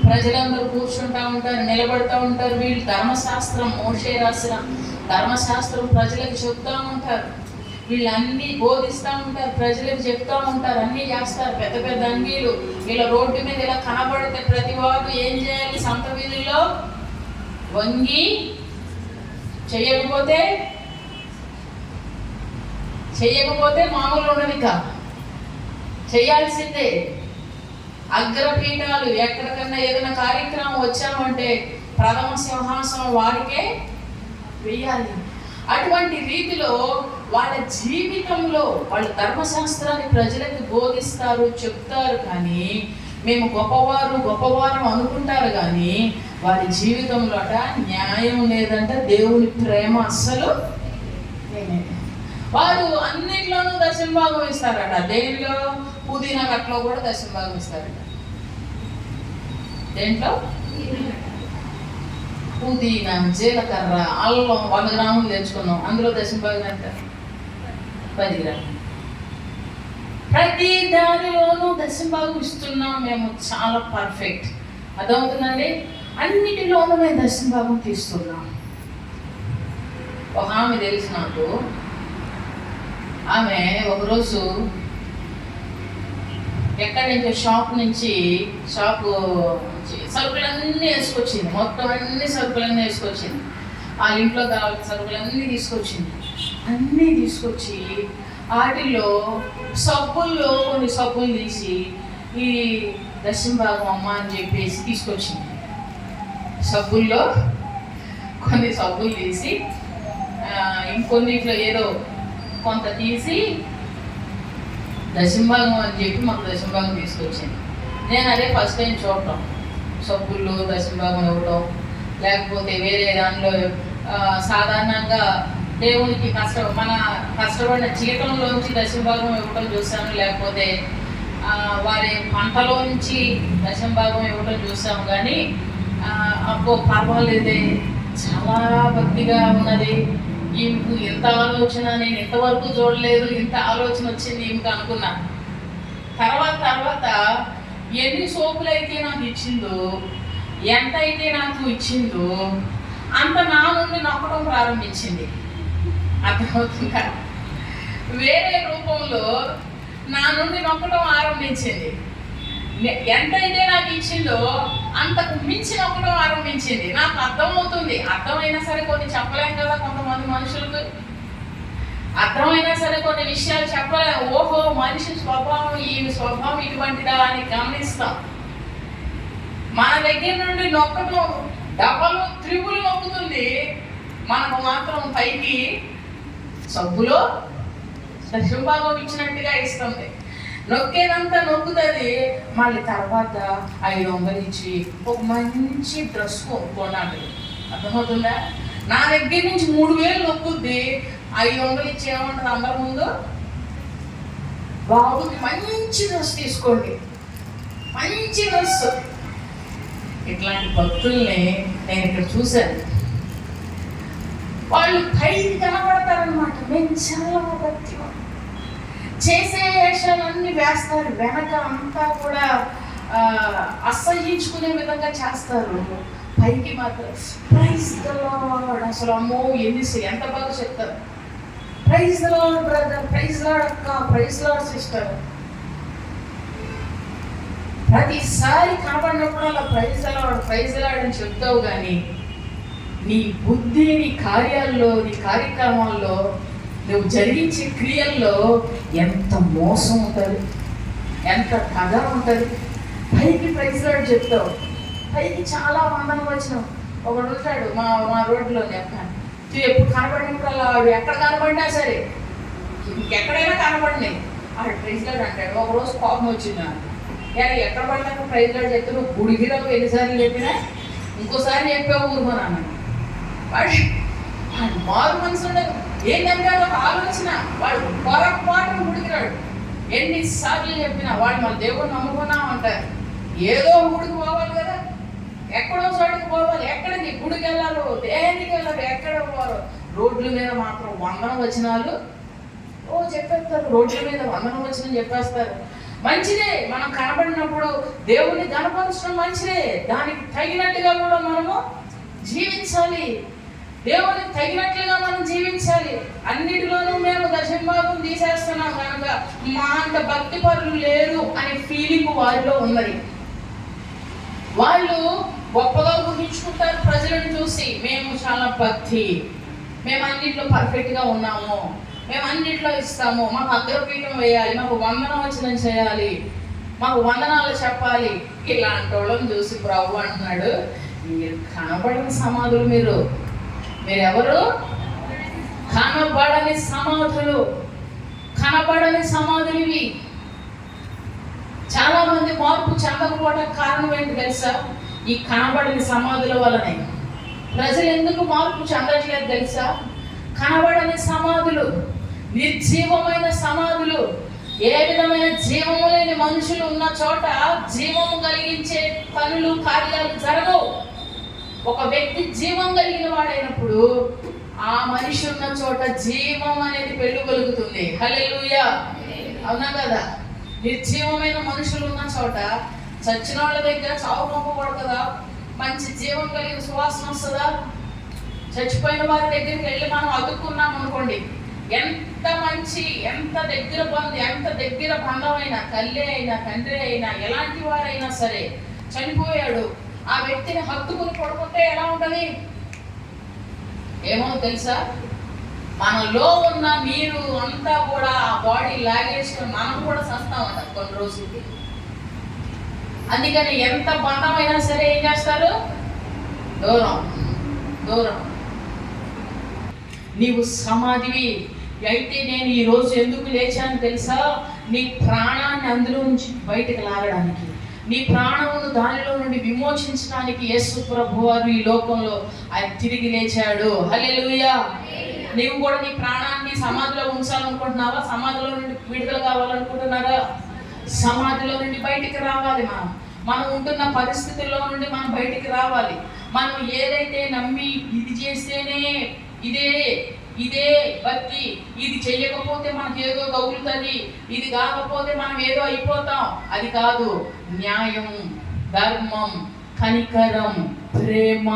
ప్రజలందరూ కూర్చుంటూ ఉంటారు, నిలబడుతూ ఉంటారు. వీళ్ళు ధర్మశాస్త్రం, మోషే రాసిన ధర్మశాస్త్రం ప్రజలకు చెప్తూ ఉంటారు. వీళ్ళన్నీ బోధిస్తూ ఉంటారు, ప్రజలకు చెప్తూ ఉంటారు, అన్నీ చేస్తారు. పెద్ద పెద్ద అంగీలు వీళ్ళ రోడ్డు మీద ఇలా కనబడితే ప్రతి వారు ఏం చేయాలి? సంత వీధుల్లో వంగి చెయ్యకపోతే మామూలు ఉండదు, ఇక చేయాల్సిందే. అగ్రపీఠాలు ఎక్కడికన్నా ఏదైనా కార్యక్రమం వచ్చామంటే ప్రథమ సింహాసనం వారికే వేయాలి. అటువంటి రీతిలో వాళ్ళ జీవితంలో వాళ్ళు ధర్మశాస్త్రాన్ని ప్రజలకు బోధిస్తారు, చెప్తారు. కానీ మేము గొప్పవారు అనుకుంటారు, కానీ వారి జీవితంలో న్యాయం లేదంట, దేవుని ప్రేమ అస్సలు లేదంట. వారు అన్నిట్లోనూ దశమ భాగం ఇస్తారట. దేనిలో? పుదీనా కట్టలో కూడా దశమ భాగం ఇస్తారట. దేంట్లో? పుదీనా, జీలకర్ర, అల్లం 100 గ్రాములు తెచ్చుకున్నాం, అందులో దశమ భాగం ఎంత? 10 గ్రాములు. ప్రతి దానిలోనూ దశమ భాగం ఇస్తున్నాం. మేము చాలా పర్ఫెక్ట్. అర్థమవుతుందండి? అన్నిటిలోనూ మేము దశమ భాగం తీస్తున్నాం. ఒక ఆమె తెలుసు నాకు. ఆమె ఒకరోజు ఎక్కడి నుంచో షాపు నుంచి సరుకులన్నీ వేసుకొచ్చింది. మొత్తం అన్ని సరుకులన్నీ వేసుకొచ్చింది. ఆ ఇంట్లో కావాల్సిన సరుకులన్నీ తీసుకొచ్చింది. అన్నీ తీసుకొచ్చి వాటిల్లో కొన్ని సబ్బులు తీసి ఈ దశమ భాగం అమ్మ అని చెప్పేసి తీసుకొచ్చింది. సబ్బుల్లో కొన్ని సబ్బులు తీసి ఇంకొన్నిట్లో ఏదో కొంత తీసి దశమ భాగం అని చెప్పి మాకు దశమ భాగం తీసుకొచ్చింది. నేను అదే ఫస్ట్ టైం చూడటం, సబ్బుల్లో దశమ భాగం ఇవ్వటం. లేకపోతే వేరే దానిలో సాధారణంగా దేవునికి మన కష్టపడిన జీవితంలోంచి దశమ భాగం ఇవ్వటం చూసాను. లేకపోతే వారి పంటలోంచి దశమ భాగం ఇవ్వటం చూసాము. కానీ అబ్బో పర్వాలేదే, చాలా భక్తిగా ఉన్నది ఈమెకు, ఇంత ఆలోచన నేను ఇంతవరకు చూడలేదు, ఇంత ఆలోచన వచ్చింది ఈమెకు అనుకున్నా. తర్వాత ఎన్ని సోపులైతే నాకు ఇచ్చిందో, ఎంత అయితే నాకు ఇచ్చిందో అంత నా నుండి నొక్కడం ప్రారంభించింది. అర్థమవుతుందా? వేరే రూపంలో నా నుండి నొక్కడం ఆరంభించింది. ఎంతైతే నాకు ఇచ్చిందో అంతకు మించి నొక్కడం ఆరంభించింది. నాకు అర్థమవుతుంది. అర్థమైనా సరే కొన్ని చెప్పలేం కదా, కొంతమంది మనుషులకు అర్థమైనా సరే కొన్ని విషయాలు చెప్పలేము. ఓహో, మనిషి స్వభావం, ఈ స్వభావం ఇటువంటిదా అని గమనిస్తాం. మన దగ్గర నుండి నొక్కడం డబ్బలు త్రిపులు నొక్కుతుంది, మనకు మాత్రం పైకి సబ్బులో దశమ భాగం ఇచ్చినట్టుగా ఇస్తుంది. నొక్కేదంతా నొక్కుతుంది. మళ్ళీ తర్వాత 500 ఇచ్చి ఒక మంచి డ్రెస్ కొనుక్కోండి. అర్థమవుతుందా? నా దగ్గర నుంచి 3000 నొక్కుద్ది, 500 ఇచ్చి ఏమంటుంది అందరి ముందు? బాబుకి మంచి డ్రెస్ తీసుకోండి, మంచి డ్రెస్. ఇట్లాంటి భక్తుల్ని నేను ఇక్కడ చూశాను. వాళ్ళు పైకి కనబడతారనమాట, మేము చాలా భక్తి, చేసే వేషాలన్నీ వేస్తారు, వెనక అంతా కూడా అసహ్యించుకునే విధంగా చేస్తారు. పైకి మాత్రం ప్రైజ్ ద లార్డ్, అసలు అమ్మో ఎంత బాగా చెప్తారు. Praise the lord brother, praise lord అక్క, ప్రైజ్ లార్డ్ సిస్టర్. ప్రతిసారి కనబడినప్పుడు అలా ప్రైజ్ ద లార్డ్ అని చెప్తావు, కానీ నీ బుద్ధి, నీ కార్యాల్లో, నీ కార్యక్రమాల్లో, నువ్వు జరిగించే క్రియల్లో ఎంత మోసం ఉంటుంది, ఎంత కథ ఉంటుంది. పైకి ప్రైజ్ లార్డ్ చెప్తావు, పైకి చాలా వందనం వచ్చినావు. ఒకడు ఉంటాడు మా రోడ్లో, ఎప్పుడు కనబడినప్పుడు అలా ఎక్కడ కనబడినా సరే, ఇంకెక్కడైనా కనబడినాయి ఆడు ప్రైజ్ లార్డ్ అంటాడు. ఒకరోజు కోపం వచ్చింది, ఎక్కడ పడినాక ప్రైజ్ లార్డ్ చెప్తే నువ్వు గుడిగిలో ఎన్నిసార్లు చెప్పినా ఇంకోసారి చెప్పావు ఊరుకోనాను. వాడు మారు మనసు ఉండదు, ఏంటంటే ఒక ఆలోచన, వాడు పొరపాటును గుడికిరాడు. ఎన్నిసార్లు చెప్పినా వాడు మన దేవుడు నమ్ముకున్నాం అంటారు. ఏదో గుడికి పోవాలి కదా, ఎక్కడో చోటుకి పోవాలి, ఎక్కడికి గుడికి వెళ్ళాలో, దేనికి వెళ్ళాలి, ఎక్కడ పోవాలో. రోడ్ల మీద మాత్రం వందనం వచనాలు చెప్పేస్తారు, రోడ్ల మీద వందనం వచనం చెప్పేస్తారు. మంచిదే, మనం కనబడినప్పుడు దేవుణ్ణి కనపరచడం మంచిదే, దానికి తగినట్టుగా కూడా మనము జీవించాలి, దేవునికి తగినట్లుగా మనం జీవించాలి. అన్నిటిలోనూ మేము దశంభాగం తీసేస్తున్నాం కనుక మా అంత భక్తి పరులు లేరు అనే ఫీలింగ్ వారిలో ఉన్నది. వాళ్ళు గొప్పగా ఊహించుకుంటారు ప్రజలను చూసి, మేము చాలా భక్తి, మేము అన్నింటిలో పర్ఫెక్ట్గా ఉన్నాము, మేము అన్నింటిలో ఇస్తాము, మాకు అగ్రపీఠం వేయాలి, మాకు వందనవచనం చేయాలి, మాకు వందనాలు చెప్పాలి. ఇలాంటి వాళ్ళని చూసి ప్రభు అంటున్నాడు, మీరు కనబడిన సమాధులు, మీరెవరు? కనబడని సమాధులు, కనబడని సమాధులు ఇవి. చాలా మంది మార్పు చెందకపోవడానికి కారణం ఏంటి తెలుసా? ఈ కనబడని సమాధుల వలనే. ప్రజలు ఎందుకు మార్పు చెందట్లేదు తెలుసా? కనబడని సమాధులు, నిర్జీవమైన సమాధులు. ఏ విధమైన జీవము లేని మనుషులు ఉన్న చోట జీవము కలిగించే పనులు, కార్యాలు జరగవు. ఒక వ్యక్తి జీవం కలిగిన వాడైనప్పుడు ఆ మనిషి ఉన్న చోట జీవం అనేది పెళ్ళుగలుగుతుంది. హల్లెలూయా, అవునా కదా? నిర్జీవమైన మనుషులు ఉన్న చోట చచ్చిన వాళ్ళ దగ్గర చావు పంపబడుతుందా? మంచి జీవం కలిగిన సువాసన వస్తుందా? చచ్చిపోయిన వారి దగ్గరికి వెళ్ళి మనం అదుక్కున్నాం అనుకోండి, ఎంత మంచి, ఎంత దగ్గర బంధమైనా, తల్లి అయినా, తండ్రి అయినా, ఎలాంటి వారైనా సరే చనిపోయాడు, ఆ వ్యక్తిని హత్తుకుని పడుకుంటే ఎలా ఉంటుంది? ఏమో తెలుసా? మనలో ఉన్న నీరు అంతా కూడా ఆ బాడీ లాగేసుకొని మనం కూడా సస్తామంట కొన్ని రోజులకి. అందుకని ఎంత బంధమైనా సరే ఏం చేస్తారు? దూరం. నీవు సమాధివి అయితే నేను ఈరోజు ఎందుకు లేచాను తెలుసా? నీ ప్రాణాన్ని అందులో నుంచి బయటకు లాగడానికి, నీ ప్రాణమును దానిలో నుండి విమోచించడానికి యేసు ప్రభు వారు ఈ లోకంలో ఆయన తిరిగి లేచాడు. హల్లెలూయా. నీవు కూడా నీ ప్రాణాన్ని సమాధిలో ఉంచాలనుకుంటున్నావా? సమాధిలో నుండి విడుదల కావాలనుకుంటున్నారా? సమాధిలో నుండి బయటికి రావాలి. మనం ఉంటున్న పరిస్థితుల్లో నుండి మనం బయటికి రావాలి. మనం ఏదైతే నమ్మి ఇది చేస్తేనే ఇదే భక్తి, ఇది చెయ్యకపోతే మనకు ఏదో తగులుతుంది, ఇది కాకపోతే మనం ఏదో అయిపోతాం, అది కాదు. న్యాయం, ధర్మం, కనికరం, ప్రేమ,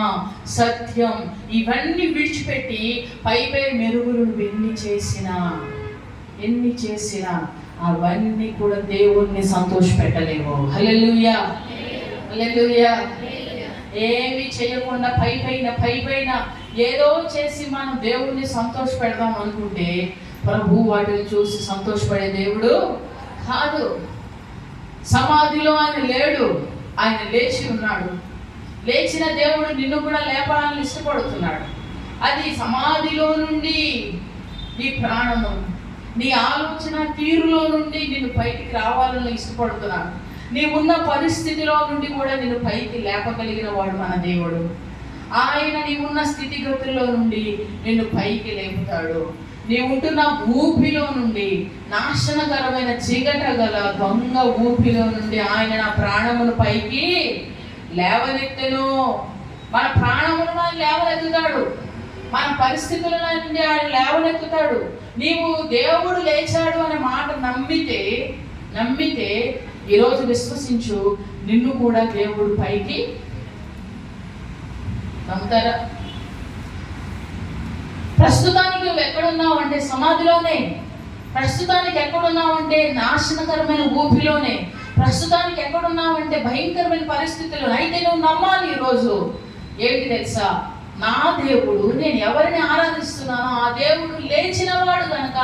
సత్యం ఇవన్నీ విడిచిపెట్టి పై మెరుగులు ఎన్ని చేసినా అవన్నీ కూడా దేవుణ్ణి సంతోషపెట్టలేవు. హల్లెలూయా, హల్లెలూయా. ఏమి చేయకుండా పైపైన ఏదో చేసి మనం దేవుణ్ణి సంతోష పెడదాం అనుకుంటే ప్రభు వాటిని చూసి సంతోషపడే దేవుడు కాదు. సమాధిలో ఆయన లేడు, ఆయన లేచి ఉన్నాడు. లేచిన దేవుడు నిన్ను కూడా లేపాలని ఇష్టపడుతున్నాడు. అది సమాధిలో నుండి నీ ప్రాణము, నీ ఆలోచన తీరులో నుండి నిన్ను పైకి రావాలని ఇష్టపడుతున్నాడు. నీవున్న పరిస్థితిలో నుండి కూడా నిన్ను పైకి లేపగలిగిన వాడు మన దేవుడు. ఆయన నీవున్న స్థితిగతుల్లో నుండి నిన్ను పైకి లేపుతాడు. నీ ఉంటున్న ఊపిలో నుండి, నాశనకరమైన చీకట గల దొంగ ఊపిలో నుండి ఆయన నా ప్రాణమును పైకి లేవనెత్తెను. మన ప్రాణమును ఆయన లేవనెత్తుతాడు. మన పరిస్థితుల నుండి ఆయన లేవనెత్తుతాడు. నీవు దేవుడు లేచాడు అనే మాట నమ్మితే ఈరోజు విశ్వసించు, నిన్ను కూడా దేవుడు పైకి. నమ్ముతారా? ప్రస్తుతానికి నువ్వు ఎక్కడున్నావు అంటే సమాధిలోనే. ప్రస్తుతానికి ఎక్కడున్నావు అంటే నాశనకరమైన ఊపిలోనే. ప్రస్తుతానికి ఎక్కడున్నావు అంటే భయంకరమైన పరిస్థితుల్లో. అయితే నువ్వు నమ్మాలి ఈరోజు. ఏంటి తెలుసా? నా దేవుడు, నేను ఎవరిని ఆరాధిస్తున్నానో ఆ దేవుడు లేచినవాడు కనుక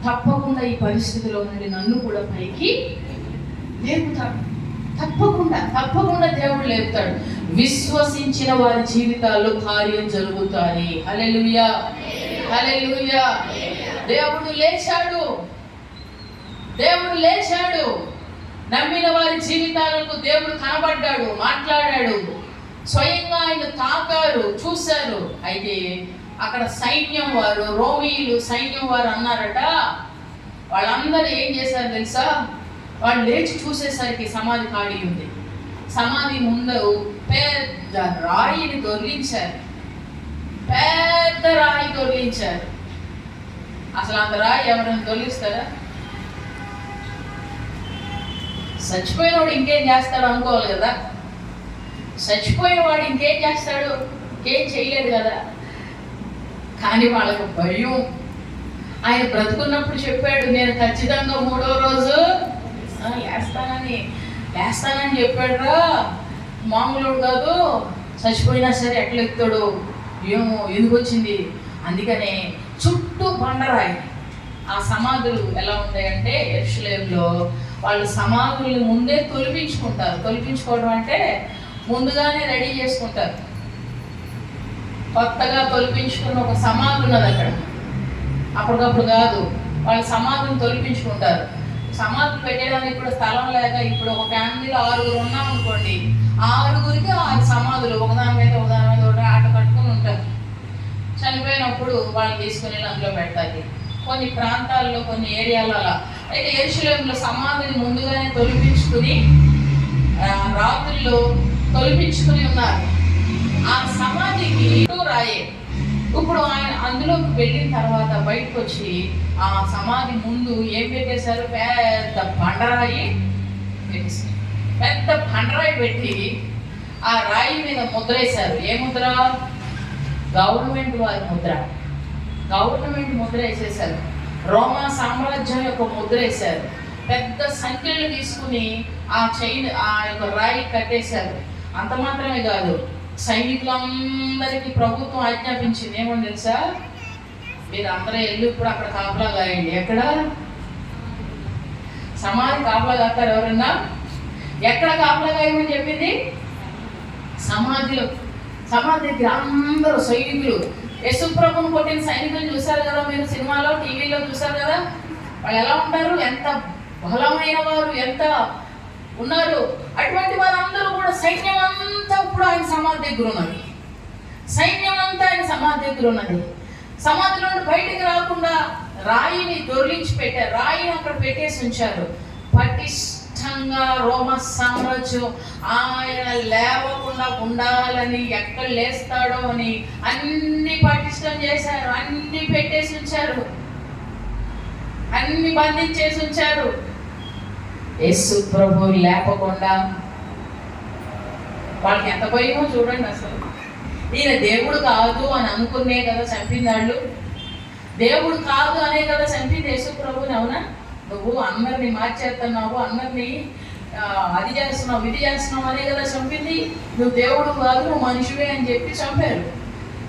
తప్పకుండా ఈ పరిస్థితిలో నుండి నన్ను కూడా పైకి లేపుతాడు. తప్పకుండా దేవుడు లేపుతాడు. విశ్వసించిన వారి జీవితాల్లో కార్యం జరుగుతాయి. హల్లెలూయా, హల్లెలూయా. దేవుడు లేచాడు. నమ్మిన వారి జీవితాలకు దేవుడు కనబడ్డాడు, మాట్లాడాడు. స్వయంగా ఆయన తాకారు, చూశారు. అయితే అక్కడ సైన్యం వారు, రోమీయులు సైన్యం వారు అన్నారట, వాళ్ళందరూ ఏం చేశారు తెలుసా? వాళ్ళు లేచి చూసేసరికి సమాధి ఖాళీ ఉంది. సమాధి ముందు పెద్ద రాయిని దొర్లించారు. అసలు అంత రాయి ఎవరైనా దొర్లిస్తారా? చచ్చిపోయినవాడు ఇంకేం చేస్తాడు అనుకోవాలి కదా. చచ్చిపోయిన వాడు ఇంకేం చేస్తాడు? ఇంకేం చేయలేడు కదా. కానీ వాళ్ళకు భయం. ఆయన బ్రతుకున్నప్పుడు చెప్పాడు, నేను ఖచ్చితంగా 3వ రోజు లేస్తానని చెప్పాడురా. మామూలు కాదు. చచ్చిపోయినా సరే ఎట్లా ఎక్కుతాడు ఏమో, ఎందుకు వచ్చింది. అందుకనే చుట్టూ బండరాయి. ఆ సమాధులు ఎలా ఉంటాయంటే యెరూషలేములో వాళ్ళు సమాధుల్ని ముందే తొలిపించుకుంటారు. తొలిపించుకోవడం అంటే ముందుగానే రెడీ చేసుకుంటారు. కొత్తగా తొలిపించుకున్న ఒక సమాధి ఉన్నది అక్కడ. అప్పటికప్పుడు కాదు, వాళ్ళు సమాధిని తొలిపించుకుంటారు. సమాధులు పెట్టేయడానికి కూడా స్థలం లేక ఇప్పుడు ఒక ఫ్యామిలీలో 6 ఉన్నాం అనుకోండి, 6కి 6 సమాధులు ఒకదాని మీద ఒకటి ఆట కట్టుకుని ఉంటారు. చనిపోయినప్పుడు వాళ్ళు తీసుకుని అందులో పెడతారు. కొన్ని ప్రాంతాల్లో, కొన్ని ఏరియాలో అలా. అయితే యెరూషలేములో సమాధిని ముందుగానే తొలిపించుకుని రాత్రుల్లో తొలిపించుకుని ఉన్నారు. ఆ సమాధికి రాయే. ఇప్పుడు ఆయన అందులోకి వెళ్ళిన తర్వాత బయటకు వచ్చి ఆ సమాధి ముందు ఏం పెట్టేశారు? పెద్ద బండరాయి పెట్టేశారు. పెద్ద బండరాయి పెట్టి ఆ రాయి మీద ముద్ర వేశారు. ఏ ముద్ర? గవర్నమెంట్ వారి ముద్ర. గవర్నమెంట్ ముద్ర వేసేశారు. రోమా సామ్రాజ్యం యొక్క ముద్ర వేశారు. పెద్ద సంఖ్యలు తీసుకుని ఆ యొక్క రాయి కట్టేశారు. అంత మాత్రమే కాదు, సైనికులందరికీ ప్రభుత్వం ఆజ్ఞాపించింది. ఏమని తెలుసా? మీరు అందరూ వెళ్ళి ఇప్పుడు అక్కడ కాపలా కాయండి. ఎక్కడ? సమాధి కాపలా కాస్తారు. ఎవరన్నా ఎక్కడ కాపలా కాయమని చెప్పింది? సమాధిలో. సమాధి దగ్గర అందరూ సైనికులు. యేసుప్రభుని కొట్టిన సైనికులు చూశారు కదా మీరు, సినిమాలో, టీవీలో చూశారు కదా. వాళ్ళు ఎలా ఉంటారు? ఎంత బలమైన వారు, ఎంత ఉన్నారు. అటువంటి వారందరూ కూడా సైన్యం అంతా ఇప్పుడు ఆయన సమాధి దగ్గర ఉన్నది. సమాధి నుండి బయటికి రాకుండా రాయిని దొర్లించి పెట్టారు. రాయిని అక్కడ పెట్టేసి ఉంచారు. పటిష్టంగా రోమ సామ్రాజ్యం ఆయన లేవకుండా ఉండాలని, ఎక్కడ లేస్తాడో అని అన్ని పటిష్టం చేశారు. అన్ని పెట్టేసి ఉంచారు. అన్ని బంధించేసి ఉంచారు. యేసు ప్రభు లేపకుండా వాళ్ళకి ఎంత భయమో చూడండి. అసలు ఈయన దేవుడు కాదు అని అనుకునే కదా చంపినాళ్ళు. దేవుడు కాదు అనే కదా చంపింది యేసు ప్రభుని. అవునా? నువ్వు అందరినీ మార్చేస్తున్నావు, అందరినీ అది చేస్తున్నావు, ఇది చేస్తున్నావు అనే కదా చంపింది. నువ్వు దేవుడు కాదు, నువ్వు మనిషివే అని చెప్పి చంపారు.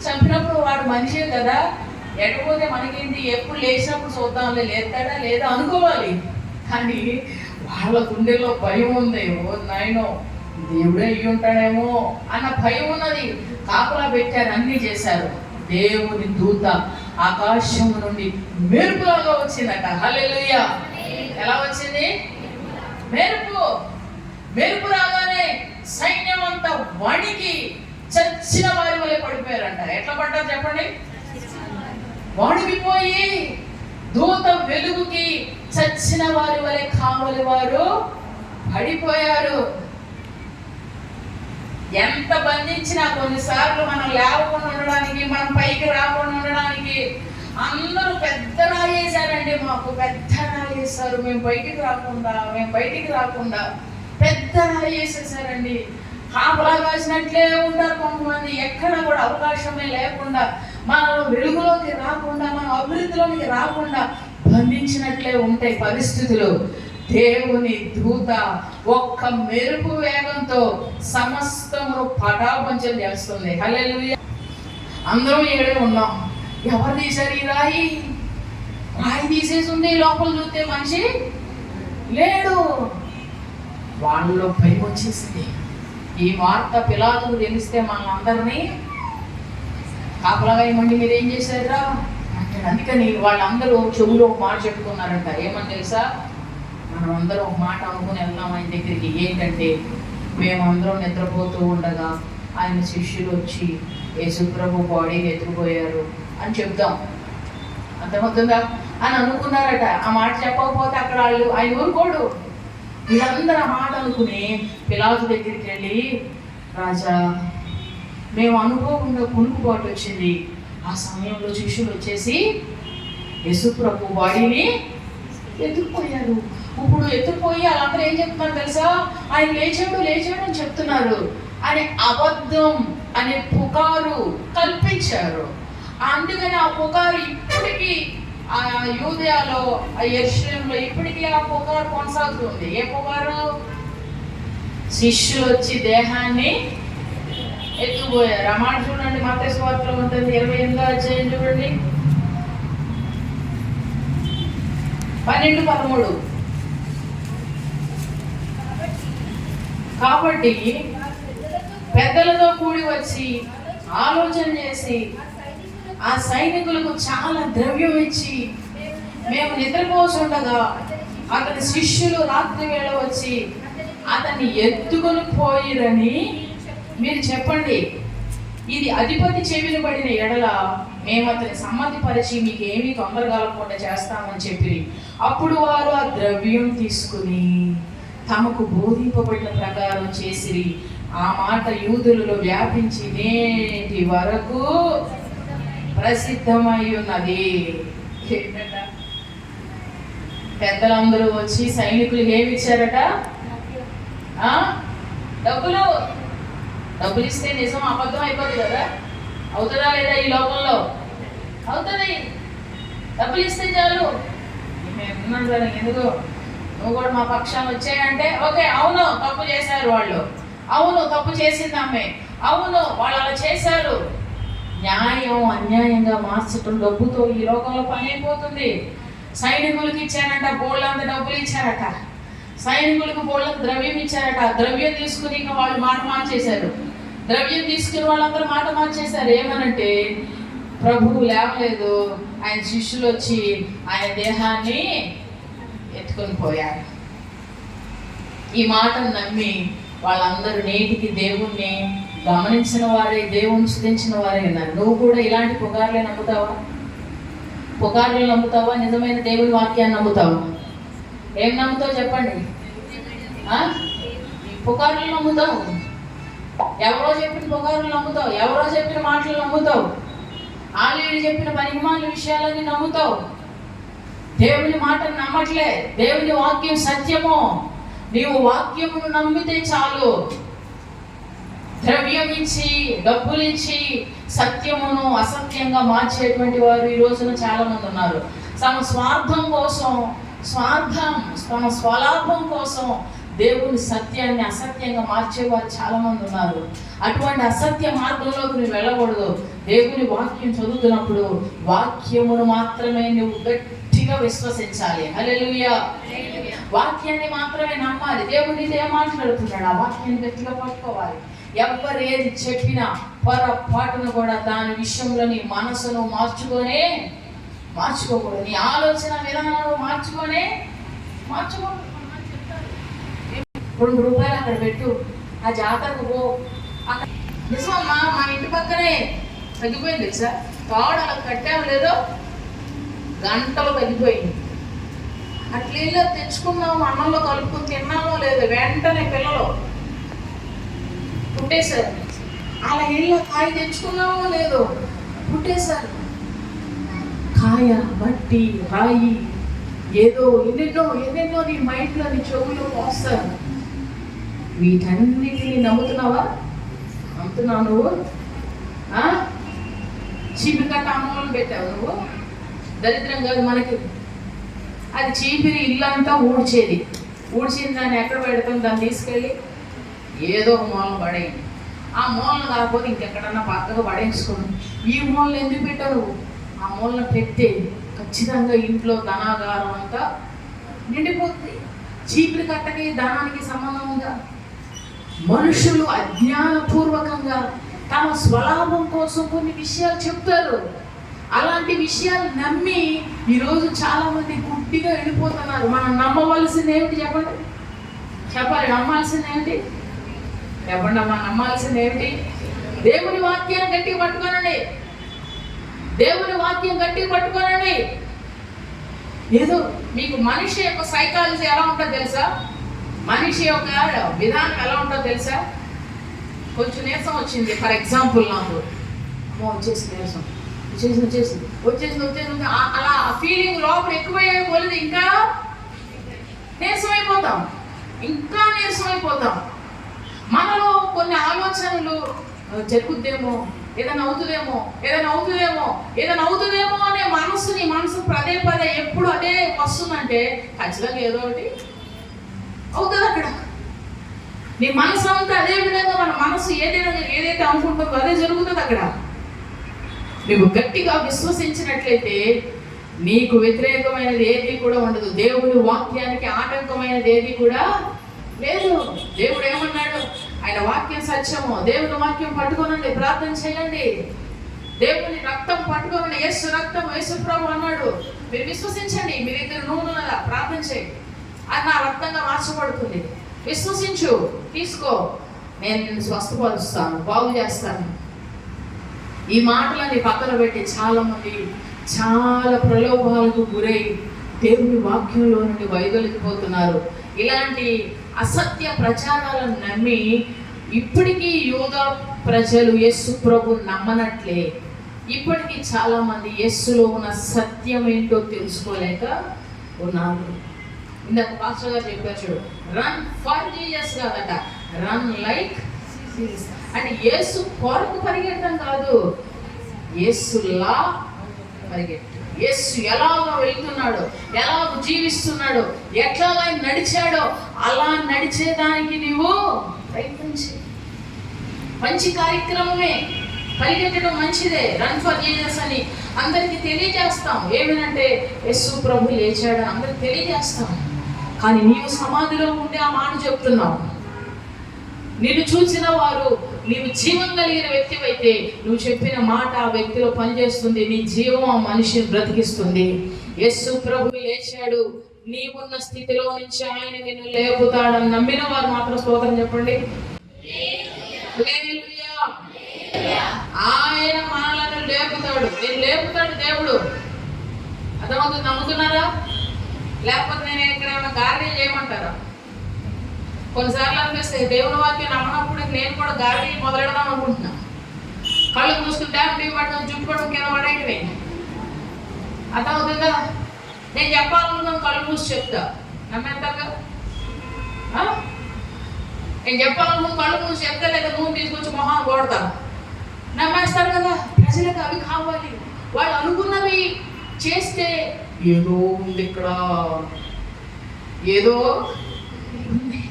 చంపినప్పుడు వాడు మనిషే కదా, ఎకపోతే మనకేంటి, ఎప్పుడు లేచినప్పుడు చూద్దాంలే, లేస్తాడా లేదా అనుకోవాలి. కానీ వాళ్ళ గుండెలో భయం ఉంది. ఓ నాయనో, దేవుడే అయ్యి ఉంటాడేమో అన్న భయం ఉన్నది. కాపలా పెట్టారు, అన్నీ చేశారు. దేవుని దూత ఆకాశం నుండి మెరుపులాగా వచ్చిందట. హల్లెలూయా. ఎలా వచ్చింది? మెరుపు రాగానే సైన్యం అంతా వణికి చచ్చిన వారి వలె పడిపోయారంట. ఎట్లా పడ్డారు చెప్పండి? వణికిపోయి దూత వెలుగుకి చచ్చిన వారి వలె కావలి వారు పడిపోయారు. ఎంత బంధించినా కొన్నిసార్లు మనం లేవకుండా ఉండడానికి, మనం పైకి రాకుండా ఉండడానికి అందరూ పెద్ద రాయేశారండి. మాకు పెద్ద రాయేశారు, మేము బయటికి రాకుండా పెద్ద రాయేసేసారండి. కాపలా కాసినట్లే ఉంటారు కొంతమంది. ఎక్కడ కూడా అవకాశమే లేకుండా, మనం వెలుగులోకి రాకుండా, మనం అభివృద్ధిలోకి రాకుండా బంధించినట్లే ఉంటాయి పరిస్థితులు. దేవుని దూత ఒక్క మెరుపు వేగంతో సమస్తమును పటాపంచం చేస్తుంది. హల్లెలూయా. అందరం ఏడే ఉన్నాం. ఎవరు తీశారు ఈ రాయి? రాయి తీసేసి ఉంది. లోపల చూస్తే మనిషి లేడు. వాళ్ళలో భయం వచ్చేసింది. ఈ వార్త పిలాతుకు తెలిస్తే మనందరినీ కాపలాగా ఏమండి మీరేం చేశారా అంటాడు. అందుకని వాళ్ళందరూ చెవులో ఒక మాట చెప్పుకున్నారంట. ఏమని తెలుసా? మనం అందరం ఒక మాట అనుకుని వెళ్దాం ఆయన దగ్గరికి. ఏంటంటే, మేమందరం నిద్రపోతూ ఉండగా ఆయన శిష్యులు వచ్చి యేసుప్రభు బాడీని ఎత్తుకుపోయారు అని చెప్దాం. అర్థమవుతుందా అని అనుకున్నారట. ఆ మాట చెప్పకపోతే అక్కడ ఆయన ఊరుకోడు. వీళ్ళందరూ ఆ మాట అనుకుని పిలాతు దగ్గరికి వెళ్ళి, రాజా మేము అనుకోకుండా కునుకుబాటు వచ్చింది. ఆ సమయంలో శిష్యులు వచ్చేసి యేసుప్రభు బాడీని ఎత్తుకుపోయారు. ఇప్పుడు ఎత్తుకుపోయి వాళ్ళందరూ ఏం చెప్తున్నారు తెలుసా? ఆయన లేచాడు అని చెప్తున్నారు అని అబద్ధం అనే పుకారు కల్పించారు. అందుకని ఆ పుకారు ఇప్పటికీ ఆ యూదయాలో, ఆ యెరూషలేములో ఇప్పటికీ ఆ పుకారు కొనసాగుతుంది. ఏ పుకారు? శిష్యులు వచ్చి దేహాన్ని ఎత్తుకుపోయారు. ఆ మాట చూడండి, మత్తయి సువార్తలో ఉంటుంది 28వ అధ్యాయం చూడండి, 12-13. కాబట్టి పెద్దలతో కూడి వచ్చి ఆలోచన చేసి ఆ సైనికులకు చాలా ద్రవ్యం ఇచ్చి, మేము నిద్రపోతుండగా అతని శిష్యులు రాత్రి వేళ వచ్చి అతన్ని ఎత్తుకొని పోయిరని మీరు చెప్పండి. ఇది అధిపతి చెవిన పడిన ఎడల మేము అతని సమ్మతిపరిచి మీకు ఏమీ తొందర కలగకుండా చేస్తామని చెప్పి, అప్పుడు వారు ఆ ద్రవ్యం తీసుకుని తమకు బోధింపబడిన ప్రకారం చేసిరి. ఆ మాట యూదులలో వ్యాపించి నేటి వరకు ప్రసిద్ధమై ఉన్నది. పెద్దలందరూ వచ్చి సైనికులకు ఏమి ఇచ్చారట? డబ్బులు ఇస్తే నిజం అబద్ధం అయిపోతుంది కదా. అవుతుందా లేదా? ఈ లోకంలో అవుతుంది. డబ్బులు ఇస్తే చాలు, ఎందుకు నువ్వు కూడా మా పక్షాన వచ్చాయంటే ఓకే, అవును తప్పు చేశారు వాళ్ళు, అవును తప్పు చేసింది ఆమె, అవును వాళ్ళు అలా చేశారు. న్యాయం అన్యాయంగా మార్చటం డబ్బుతో ఈ లోకంలో పని అయిపోతుంది. సైనికులకు ఇచ్చారంట, బోళ్ళంత డబ్బులు ఇచ్చారట. సైనికులకు బోళ్ళంత ద్రవ్యం ఇచ్చారట. ద్రవ్యం తీసుకుని ఇంకా వాళ్ళు మాట మార్చేశారు. ద్రవ్యం తీసుకుని వాళ్ళందరూ మాట మార్చేశారు. ఏమనంటే, ప్రభువు లేవలేదు, ఆయన శిష్యులు వచ్చి ఆయన దేహాన్ని ఎత్తుకొని పోయారు. ఈ మాటను నమ్మి వాళ్ళందరూ నేటికి దేవుణ్ణి గమనించిన వారే, దేవుని స్తుతించిన వారే ఉన్నారు. నువ్వు కూడా ఇలాంటి పుకార్లే నమ్ముతావా? పుకార్లు నమ్ముతావా? నిజమైన దేవుని వాక్యాన్ని నమ్ముతావా? ఏం నమ్ముతావు చెప్పండి? పుకార్లు నమ్ముతావు? ఎవరో చెప్పిన పుకార్లు నమ్ముతావు? ఎవరో చెప్పిన మాటలు నమ్ముతావు? ఆలీడు చెప్పిన పనికిమాల విషయాలని నమ్ముతావు? దేవుని మాటను నమ్మట్లే. దేవుని వాక్యం సత్యము. నీవు వాక్యమును నమ్మితే చాలు. ద్రవ్యం ఇచ్చి, డబ్బులు ఇచ్చి సత్యమును అసత్యంగా మార్చేటువంటి వారు ఈ రోజున చాలా మంది ఉన్నారు. తమ స్వార్థం కోసం, తమ స్వలాభం కోసం దేవుని సత్యాన్ని అసత్యంగా మార్చేవారు చాలా మంది ఉన్నారు. అటువంటి అసత్య మార్గంలోకి నువ్వు వెళ్ళకూడదు. దేవుని వాక్యం చదువుతున్నప్పుడు వాక్యమును మాత్రమే నువ్వు గట్టిగా విశ్వసించాలి. హల్లెలూయా. వాక్యాన్ని మాత్రమే నమ్మాలి. దేవుడు నీతో ఏం మాట్లాడుతున్నాడు ఆ వాక్యాన్ని గట్టిగా పట్టుకోవాలి. ఎవరు ఏది చెప్పినా పొరపాటును కూడా దాని విషయంలో నీ మనసును మార్చుకోకూడదు. నీ ఆలోచన విధానాలు మార్చుకోకూడదు. 2 రూపాయలు అక్కడ పెట్టు, ఆ జాతరకు పో. నిజమమ్మా, మా ఇంటి పక్కనే తగ్గిపోయింది సార్, తాడు అలా కట్టాము లేదో గంటలు తగ్గిపోయింది. అట్లా తెచ్చుకున్నాము, అన్నంలో కలుపుకొని తిన్నామో లేదు, వెంటనే పిల్లలు పుట్టేశారు. అలా కాయ తెచ్చుకున్నామో లేదో పుట్టేశారు. కాయ, మట్టి, రాయి, ఏదో ఎన్నెన్నో నీ మైండ్లో నీ చెవులో పోస్తారు. వీటన్నిటిని నమ్ముతున్నావా? నమ్ముతున్నావు నువ్వు? చీపిరి కట్ట అమ్మలను పెట్టావు నువ్వు. దరిద్రం కాదు మనకి. అది చీపిరి ఇల్లంతా ఊడ్చిన దాన్ని ఎక్కడ పెడతాం? దాన్ని తీసుకెళ్ళి ఏదో మూలం పడేయండి. ఆ మూలను కాకపోతే ఇంకెక్కడన్నా పక్కగా పడేసుకోండి. ఈ మూలను ఎందుకు పెట్టావు? ఆ మూలను పెడితే ఖచ్చితంగా ఇంట్లో ధనాగారం అంతా నిండిపోతుంది. చీపిరి కట్టకి ధనానికి సంబంధం ఉందా? మనుషులు అజ్ఞానపూర్వకంగా తమ స్వలాభం కోసం కొన్ని విషయాలు చెప్తారు. అలాంటి విషయాలు నమ్మి ఈరోజు చాలా మంది గుడ్డిగా వెళ్ళిపోతున్నారు. మనం నమ్మవలసింది ఏమిటి చెప్పాలి. నమ్మాల్సింది ఏమిటి చెప్పండి అమ్మా. నమ్మాల్సింది ఏమిటి? దేవుని వాక్యాన్ని గట్టిగా పట్టుకోనండి. దేవుని వాక్యం గట్టిగా పట్టుకోనండి. ఏదో మీకు మనిషి యొక్క సైకాలజీ ఎలా ఉంటుందో తెలుసా? మనిషి యొక్క విధానం ఎలా ఉంటుందో తెలుసా? కొంచెం నీరసం వచ్చింది, ఫర్ ఎగ్జాంపుల్ నాకు వచ్చేసి నీరసం వచ్చేసి అలా ఫీలింగ్ లోపల ఎక్కువయ్యే కొలిది ఇంకా నీరసమైపోతాం. మనలో కొన్ని ఆలోచనలు జరుగుద్దేమో, ఏదైనా అవుతుందేమో అనే మనసు పదే ఎప్పుడు అదే వస్తుందంటే ఖచ్చితంగా ఏదో ఒకటి అవుతుంది అక్కడ. నీ మనసు అంతా అదే విధంగా, మన మనసు ఏదైతే అనుకుంటుందో అదే జరుగుతుంది అక్కడ. నువ్వు గట్టిగా విశ్వసించినట్లయితే నీకు వ్యతిరేకమైనది ఏది కూడా ఉండదు. దేవుని వాక్యానికి ఆటంకమైనది ఏది కూడా లేదు. దేవుడు ఏమన్నాడు? ఆయన వాక్యం సత్యము. దేవుని వాక్యం పట్టుకోనండి, ప్రార్థన చేయండి. దేవుని రక్తం పట్టుకోనండి, యేసు రక్తం, యేసు ప్రభు అన్నాడు. మీరు విశ్వసించండి, మీ దగ్గర నూనె ఉన్నదా, ప్రార్థన చేయండి, అది నా రక్తంగా మార్చబడుతుంది. విశ్వసించు, తీసుకో, నేను నిన్ను స్వస్థపరుస్తాను, బాగు చేస్తాను. ఈ మాటలని పక్కన పెట్టి చాలా మంది చాలా ప్రలోభాలకు గురై దేవుని వాక్యంలో నుండి వైదొలిగిపోతున్నారు. ఇలాంటి అసత్య ప్రచారాలను నమ్మి ఇప్పటికీ యూదా ప్రజలు యేసు ప్రభు నమ్మనట్లే ఇప్పటికీ చాలా మంది యేసులో ఉన్న సత్యం ఏంటో తెలుసుకోలేక ఉన్నారు. ఇందాక పాస్టర్ గారు చెప్పారు చూడు, రన్ ఫర్ జీసస్ కాదట, రన్ లైక్ జీసస్. అంటే యేసు కొరకు పరిగెట్టడం కాదు, యేసులా పరిగెట్టు. యేసు ఎలాగ వెళ్తున్నాడో, ఎలాగ జీవిస్తున్నాడో, ఎట్లాగా నడిచాడో అలా నడిచేదానికి నీవు ప్రయత్నించి మంచి కార్యక్రమమే, పరిగెట్టడం మంచిదే. రన్ ఫర్ జీసస్ అని అందరికీ తెలియజేస్తాం. ఏమనంటే యేసు ప్రభు లేచాడు అందరికి తెలియజేస్తాం. కానీ నీవు సమాధిలో ఉండి ఆ మాట చెప్తున్నావు. నిన్ను చూసిన వారు, నీవు జీవం కలిగిన వ్యక్తివైతే నువ్వు చెప్పిన మాట ఆ వ్యక్తిలో పనిచేస్తుంది. నీ జీవం ఆ మనిషిని బ్రతికిస్తుంది. యేసు ప్రభు లేచాడు, నీవున్న స్థితిలో నుంచి ఆయన నిన్ను లేపుతాడని నమ్మిన వారు మాత్రం స్తోత్రం చెప్పండి. ఆయన మనలను లేపుతాడు, నేను లేపుతాడు దేవుడు. అర్థమవుతుంది? నమ్ముతున్నారా? లేకపోతే నేను ఎక్కడైనా గార్డీ చేయమంటారా? కొన్నిసార్లు అనిపిస్తాయి దేవుని వాక్యం నమ్మనప్పుడు నేను కూడా గార్డీ మొదలెడదాం అనుకుంటున్నా. కళ్ళు మూసుకుని ట్యాప్ పడడం, చుట్టుపడడం, కింద పడేయటమే. అర్థమవుతుందా? నేను చెప్పాలనుకున్నాను, కళ్ళు మూసి చెప్తా, నమ్మేస్తారు కదా. నేను చెప్పాలనుకున్న కళ్ళు మూసి చెప్తా, లేదా నూనె తీసుకొచ్చి మొహాన్ని కొడతాను, నమ్మేస్తారు కదా. ప్రజలకు అవి కావాలి. వాళ్ళు అనుకున్నవి చేస్తే ఏదో ఉంది ఇక్కడ, ఏదో ఉంది.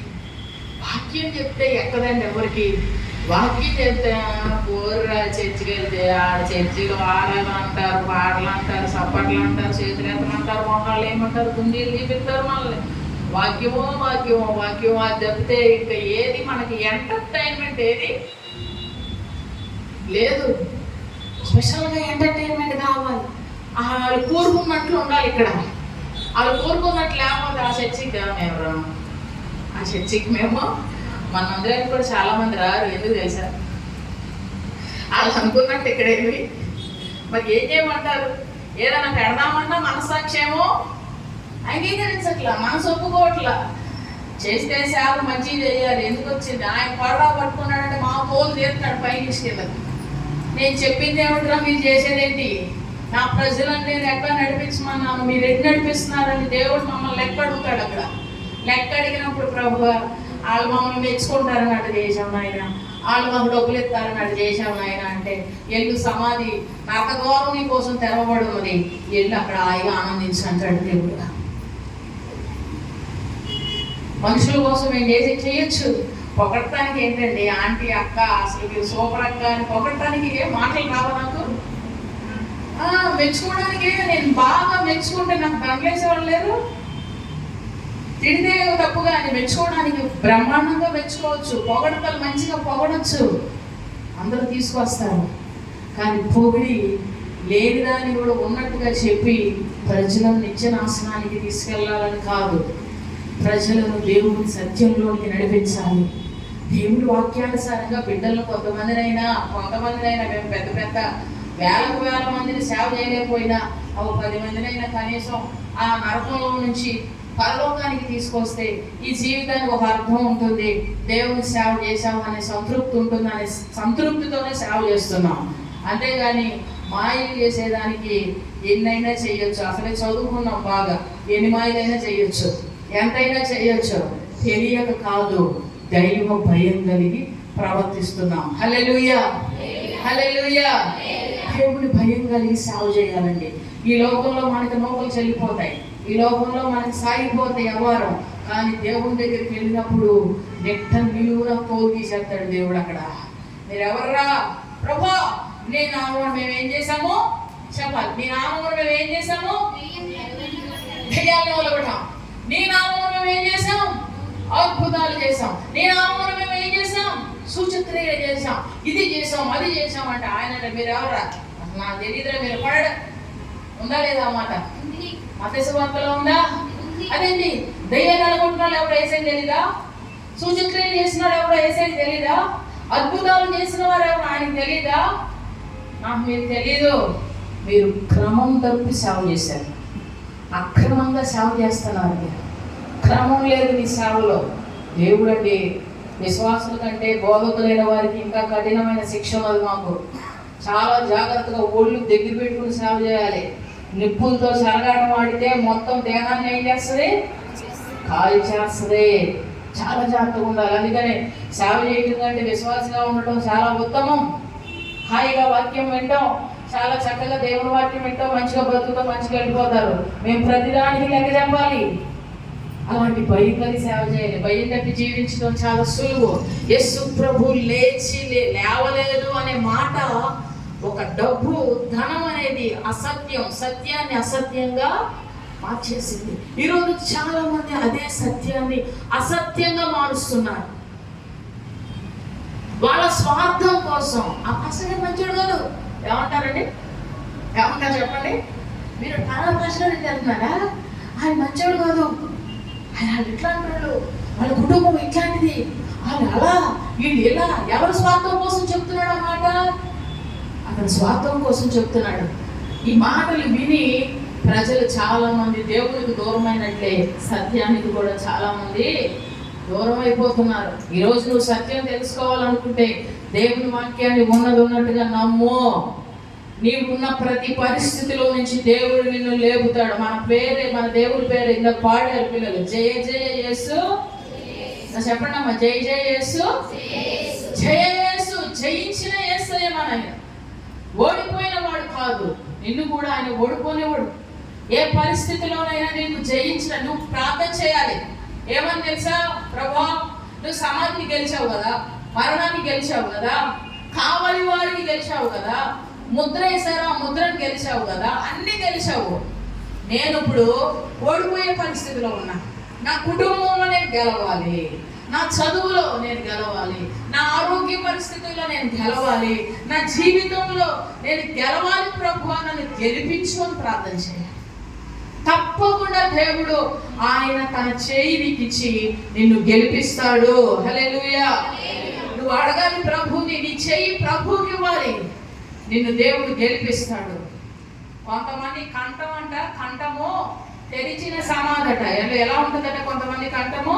వాక్యం చెప్తే ఎక్కదండి ఎవరికి. వాక్యం చెప్తే బోర్రా చర్చికి వెళ్తే ఆడ చర్చిలో ఆరాధన అంటారు, పాటలు అంటారు, సప్పట్లు అంటారు, చేతులెత్తలు అంటారు, మొహాళ్ళు ఏమంటారు, గుంజీలు చూపిస్తారు మనల్ని. వాక్యమో అది చెప్తే ఇంకా ఏది మనకి ఎంటర్టైన్మెంట్ ఏది లేదు. స్పెషల్గా ఎంటర్టైన్మెంట్ కావాలి. వాళ్ళు కోరుకున్నట్లు ఉండాలి. ఇక్కడ వాళ్ళు కోరుకున్నట్లు లేకపోతే ఆ చర్చికి మేము మనందరికి కూడా చాలా మంది రారు. ఎందుకు తెలుసా? వాళ్ళు అనుకున్నట్టు ఇక్కడేమి మరి ఏం చేయమంటారు? ఏదైనా పెడదామన్నా మనసాక్షేమో అంగీకరించట్లా, మనసు ఒప్పుకోవట్లా. చేస్తే సేవ మంచిగా చేయాలి, ఎందుకు వచ్చింది? ఆయన కొరడా పట్టుకున్నాడంటే మా పోలు తీరుతాడు పైకి తీసుకెళ్ళదు. నేను చెప్పింది ఏమిట్రా మీరు చేసేదేంటి? నా ప్రజలను నేను ఎట్లా నడిపించమన్నాను, మీరు ఎటు నడిపిస్తున్నారని దేవుడు మమ్మల్ని లెక్క అడుగుతాడు. అక్కడ లెక్క అడిగినప్పుడు ప్రభు వాళ్ళు మమ్మల్ని మెచ్చుకుంటారని అటు చేసాం ఆయన, వాళ్ళు మాకు డబ్బులు ఇస్తారని అటు చేసాం ఆయన అంటే, ఎల్లు సమాధి నరకద్వారం నీ కోసం తెరవబడి ఉన్నది, ఎల్లు అక్కడ హాయిగా ఆనందించు అంటాడు దేవుడు. మనుషుల కోసం ఏం చేయొచ్చు. పొగడటానికి ఏంటండి ఆంటీ అక్క అసలు మీరు సూపర్ అక్క అని పొగడటానికి ఏం మాటలు రావు నాకు. మెచ్చుకోవడానికి నేను బాగా మెచ్చుకుంటే నాకు దండలేసేవాళ్ళు లేరు. తిడితే తప్పుగా అని మెచ్చుకోవడానికి బ్రహ్మాండంగా మెచ్చుకోవచ్చు, పొగడతలు మంచిగా పొగడచ్చు, అందరూ తీసుకొస్తారు. కానీ పొగిడి లేని దాన్ని కూడా ఉన్నట్టుగా చెప్పి ప్రజలను నిత్య నాశనానికి తీసుకెళ్లాలని కాదు, ప్రజలను దేవుని సత్యంలోకి నడిపించాలి. దేవుడి వాక్యానుసారంగా బిడ్డలను కొంతమందినైనా మేము పెద్ద పెద్ద వేల మందిని సేవ చేయలేకపోయినా 10 మందినైనా కనీసం ఆ నరకంలో నుంచి పరలోకానికి తీసుకొస్తే ఈ జీవితానికి ఒక అర్థం ఉంటుంది. దేవుని సేవ చేసాము అనే సంతృప్తి ఉంటుంది, అనే సంతృప్తితోనే సేవ చేస్తున్నాం. అంతేగాని మాయలు చేసేదానికి ఎన్నైనా చేయొచ్చు. అసలే చదువుకున్నాం బాగా, ఎన్ని మాయలైనా చేయొచ్చు, ఎంతైనా చేయొచ్చు. తెలియక కాదు, దైవ భయం కలిగి ప్రవర్తిస్తున్నాం. హల్లెలూయా, హల్లెలూయా. దేవుడి భయం కలిగి సేవ చేయాలండి. ఈ లోకంలో మనకి నౌకలు చెల్లిపోతాయి, ఈ లోకంలో మనకి సాగిపోతాయి వ్యవహారం. కానీ దేవుని దగ్గరికి వెళ్ళినప్పుడు నెట్ట నిలువున తోగి చేస్తాడు దేవుడు. అక్కడ మీరు ఎవర్రా ప్రభా, నీ నామమున మేము ఏం చేసాము చెప్పాలి. నీ నామమున మేము ఏం చేసాము? దయ్యాలను వదలగొట్టాం. నీ నామమున మేము ఏం చేసాం? అద్భుతాలు చేసాం. నీ నామమున మేము ఏం చేసాం? సూచక్రియలు చేసాం, ఇది చేసాం, అది చేసాం అంటే ఆయన మీరు ఎవరా? నాకు తెలియదురా, మీరు పడడం ఉందా లేదా మాట? మత్తయి వార్తలో ఉందా? అదేంటి దయ్యాన్ని అనుకుంటున్నాడు ఎవరు వేసేది తెలీదా? సూచక్రియలు చేసినాడు ఎవరు వేసేది తెలీదా? అద్భుతాలు చేసిన వారు ఎవరు ఆయనకు తెలీదా? నాకు మీరు తెలీదు. మీరు క్రమం తప్పి సేవ చేశారు, అక్రమంగా సేవ చేస్తున్నారు. క్రమం లేదు మీ సేవలో. దేవుడు అండి విశ్వాసుల కంటే బోధకులైన వారికి ఇంకా కఠినమైన శిక్ష ఉన్నది. మాకు చాలా జాగ్రత్తగా ఒళ్ళు దగ్గర పెట్టుకుని సేవ చేయాలి. నిప్పులతో చెరగాటం ఆడితే మొత్తం దేహాన్ని ఏం చేస్తుంది? ఖాళీ చేస్తుంది. చాలా జాగ్రత్తగా ఉండాలి. అందుకని సేవ చేయడం కంటే విశ్వాసంగా ఉండటం చాలా ఉత్తమం. హాయిగా వాక్యం వింటాం, చాలా చక్కగా దేవుని వాక్యం వింటాం, మంచిగా బతుకుతాం, మంచిగా వెళ్ళిపోతారు. మేము ప్రతిదానికి లెక్క చెప్పాలి. అలాంటి భయం కలిగి సేవ చేయాలి. భయం తప్పి జీవించడం చాలా సులువు. యేసు ప్రభు లేచి లేవలేదు అనే మాట ఒక డబ్బు ధనం అనేది అసత్యం, సత్యాన్ని అసత్యంగా మార్చేసింది. ఈరోజు చాలా మంది అదే సత్యాన్ని అసత్యంగా మారుస్తున్నారు వాళ్ళ స్వార్థం కోసం. ఆ పాస్టర్ గారు మంచోడు కాదు ఏమంటారండి? ఏమంటారు చెప్పండి? మీరు చాలా పాస్టర్ గారు అంటున్నారా? ఆయన మంచోడు కాదు, ఆయన ఇట్లా అంటాడు, వాళ్ళ కుటుంబం ఇట్లాంటిది, వాళ్ళు అలా, వీళ్ళు ఎలా. ఎవరి స్వార్థం కోసం చెప్తున్నాడు ఆ మాట? అతని స్వార్థం కోసం చెప్తున్నాడు. ఈ మాటలు విని ప్రజలు చాలా మంది దేవునికి దూరమైనట్లే సత్యానికి కూడా చాలా మంది దూరం అయిపోతున్నారు. ఈరోజు నువ్వు సత్యం తెలుసుకోవాలనుకుంటే దేవుని వాక్యాన్ని ఉన్నట్టుగా నమ్ము. నీవు ఉన్న ప్రతి పరిస్థితిలో నుంచి దేవుడు నిన్ను లేపుతాడు. మన దేవుడి పేరు ఇంత పాడారు పిల్లలు. జయ జయ యేసు. చెప్పండి అమ్మా, జయ జయ యేసు, జయ యేసు. జయించిన యేసయ్య మన ఆయన. ఓడిపోయిన వాడు కాదు, నిన్ను కూడా ఆయన ఓడిపోనేవాడు. ఏ పరిస్థితిలోనైనా నిన్ను జయించిన. నువ్వు ప్రార్థన చేయాలి. ఏమని తెలుసా? ప్రభా, నువ్వు సమాధిని గెలిచావు కదా, మరణాన్ని గెలిచావు కదా, కావలి వారిని గెలిచావు కదా, ముద్ర వేసారా ముద్రను గెలిచావు కదా, అన్ని గెలిచావు. నేను ఇప్పుడు ఓడిపోయే పరిస్థితిలో ఉన్నా. నా కుటుంబంలో నేను గెలవాలి, నా చదువులో నేను గెలవాలి, నా ఆరోగ్య పరిస్థితుల్లో నేను గెలవాలి, నా జీవితంలో నేను గెలవాలి. ప్రభువా, నన్ను గెలిపించు అని ప్రార్థన చేయాలి. తప్పకుండా దేవుడు ఆయన తన చేయి నీకిచ్చి నిన్ను గెలిపిస్తాడు. హల్లెలూయా. నువ్వు అడగాలి ప్రభుని, నీ చేయి ప్రభుకి ఇవ్వాలి, నిన్ను దేవుడు గెలిపిస్తాడు. కొంతమంది కంఠం అంట, కంఠము తెరిచిన సమాధట. ఎలా ఉంటుందట కొంతమంది కంఠము?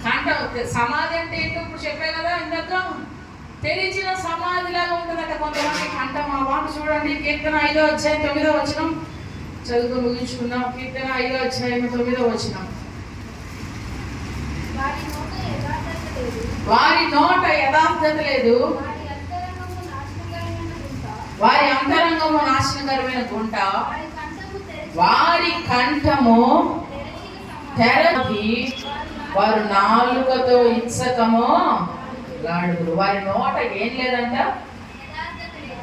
కంఠం సమాధి అంటే ఏంటో ఇప్పుడు చెప్పే కదా ఇందాక, తెరిచిన సమాధి లాగా ఉంటుందట కొంతమంది కంఠం. ఆ మాట చూడండి, కీర్తన 5వ అధ్యాయం 9వ వచనం చదువు ముగించుకుందాం. కీర్తన 5వ అధ్యాయం 9వ వచనం. వారి నోట యథార్థత లేదు, వారి అంతరంగము నాశనకరమైన గుంట, వారి కంఠము తెరచి వారు నాలుకతో ఇచ్చకము లాడుదురు. వారి నోట ఏం లేదంట?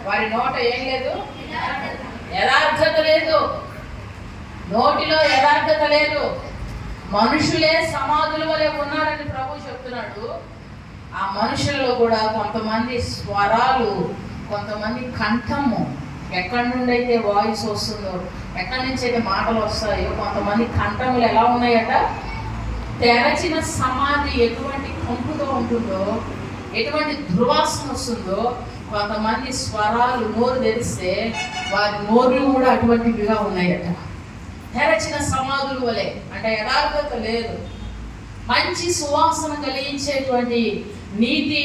వారి నోట ఏం లేదు? యథార్థత లేదు. నోటిలో యథార్థత లేదు. మనుషులే సమాధుల వలె ఉన్నారని ప్రభు చెప్తున్నాడు. ఆ మనుషుల్లో కూడా కొంతమంది స్వరాలు, కొంతమంది కంఠము, ఎక్కడి నుండి అయితే వాయిస్ వస్తుందో, ఎక్కడి నుంచి అయితే మాటలు వస్తాయో, కొంతమంది కంఠములు ఎలా ఉన్నాయట? తెరచిన సమాధి ఎటువంటి కంపుతో ఉంటుందో, ఎటువంటి దుర్వాసన వస్తుందో, కొంతమంది స్వరాలు నోరు తెరిస్తే వారి నోరులు కూడా అటువంటివిగా ఉన్నాయట. తెరచిన సమాధుల వలె అంటే యథార్థత లేదు. మంచి సువాసన కలిగించేటువంటి, నీతి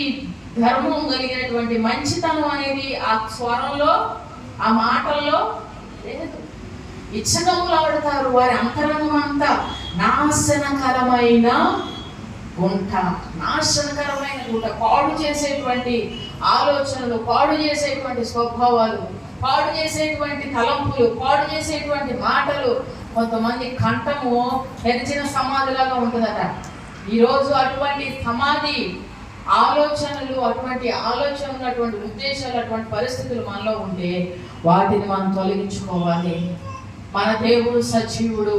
ధర్మం కలిగినటువంటి మంచితనం అనేది ఆ స్వరంలో, ఆ మాటల్లో లేదు. ఇచ్చకములాడుతారు. వారి అంతరంగం అంతా నాశనకరమైన గుంట, నాశనకరమైన గుంట. పాడు చేసేటువంటి ఆలోచనలు, పాడు చేసేటువంటి స్వభావాలు, పాడు చేసేటువంటి తలంపులు, పాడు చేసేటువంటి మాటలు. కొంతమంది కంఠము తెరిచిన సమాధిలాగా ఉంటుందట. ఈరోజు అటువంటి సమాధి ఆలోచనలు, అటువంటి ఆలోచనలు, అటువంటి ఉద్దేశాలు, అటువంటి పరిస్థితులు మనలో ఉంటే వాటిని మనం తొలగించుకోవాలి. మన దేవుడు సజీవుడు.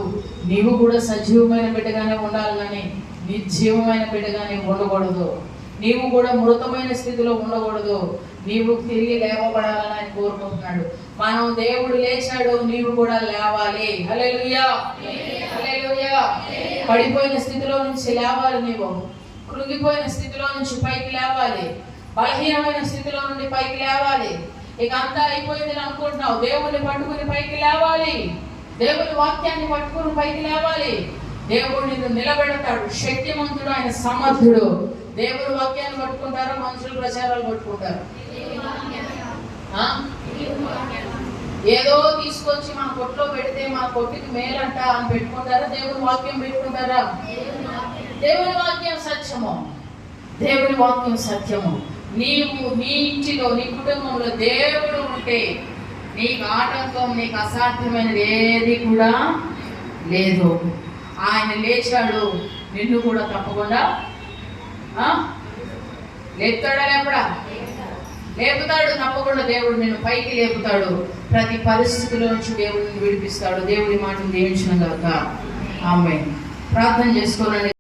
నీవు కూడా సజీవమైన బిడ్డగానే ఉండాలి, కానీ నిర్జీవమైన బిడ్డగానే ఉండకూడదు. నీవు కూడా మృతమైన స్థితిలో ఉండకూడదు. నీవు తిరిగి లేవబడాలని ఆయన కోరుకుంటున్నాడు. మనం దేవుడు లేచాడు, నీవు కూడా లేవాలి. హల్లెలూయా, హల్లెలూయా. పడిపోయిన స్థితిలో నుంచి లేవాలి. నీవు కృంగిపోయిన స్థితిలో నుంచి పైకి లేవాలి. బలహీనమైన స్థితిలో నుండి పైకి లేవాలి. ఇక అంతా అయిపోయింది అనుకుంటున్నావు, దేవుడిని పట్టుకుని పైకి లేవాలి. దేవుని వాక్యాన్ని పట్టుకుని పైకి లేవాలి. దేవుడు నిన్ను నిలబెడతాడు. శక్తిమంతుడు, ఆయన సమర్థుడు. దేవుని వాక్యాన్ని పట్టుకుంటారా, మనుషులు ప్రచారాలు పట్టుకుంటారు? ఏదో తీసుకొచ్చి మన కొట్లో పెడితే మన కొట్టుకి మేలంట అని పెట్టుకుంటారా? దేవుని వాక్యం పెట్టుకుంటారా? దేవుని వాక్యం సత్యము. దేవుని వాక్యం సత్యము. నీవు నీ ఇంటిలో, నీ కుటుంబంలో దేవుడు ఉంటే నీకు ఆటంకం, నీకు అసాధ్యమైనది ఏది కూడా లేదు. ఆయన లేచాడు, నిన్ను కూడా తప్పకుండా లేపుతాడా? లేపడా? లేపుతాడు తప్పకుండా. దేవుడు నిన్ను పైకి లేపుతాడు. ప్రతి పరిస్థితిలో నుంచి దేవుడిని విడిపిస్తాడు. దేవుడి మాటను దీవించును గాక. ఆమేన్. ప్రార్థన చేసుకోనండి.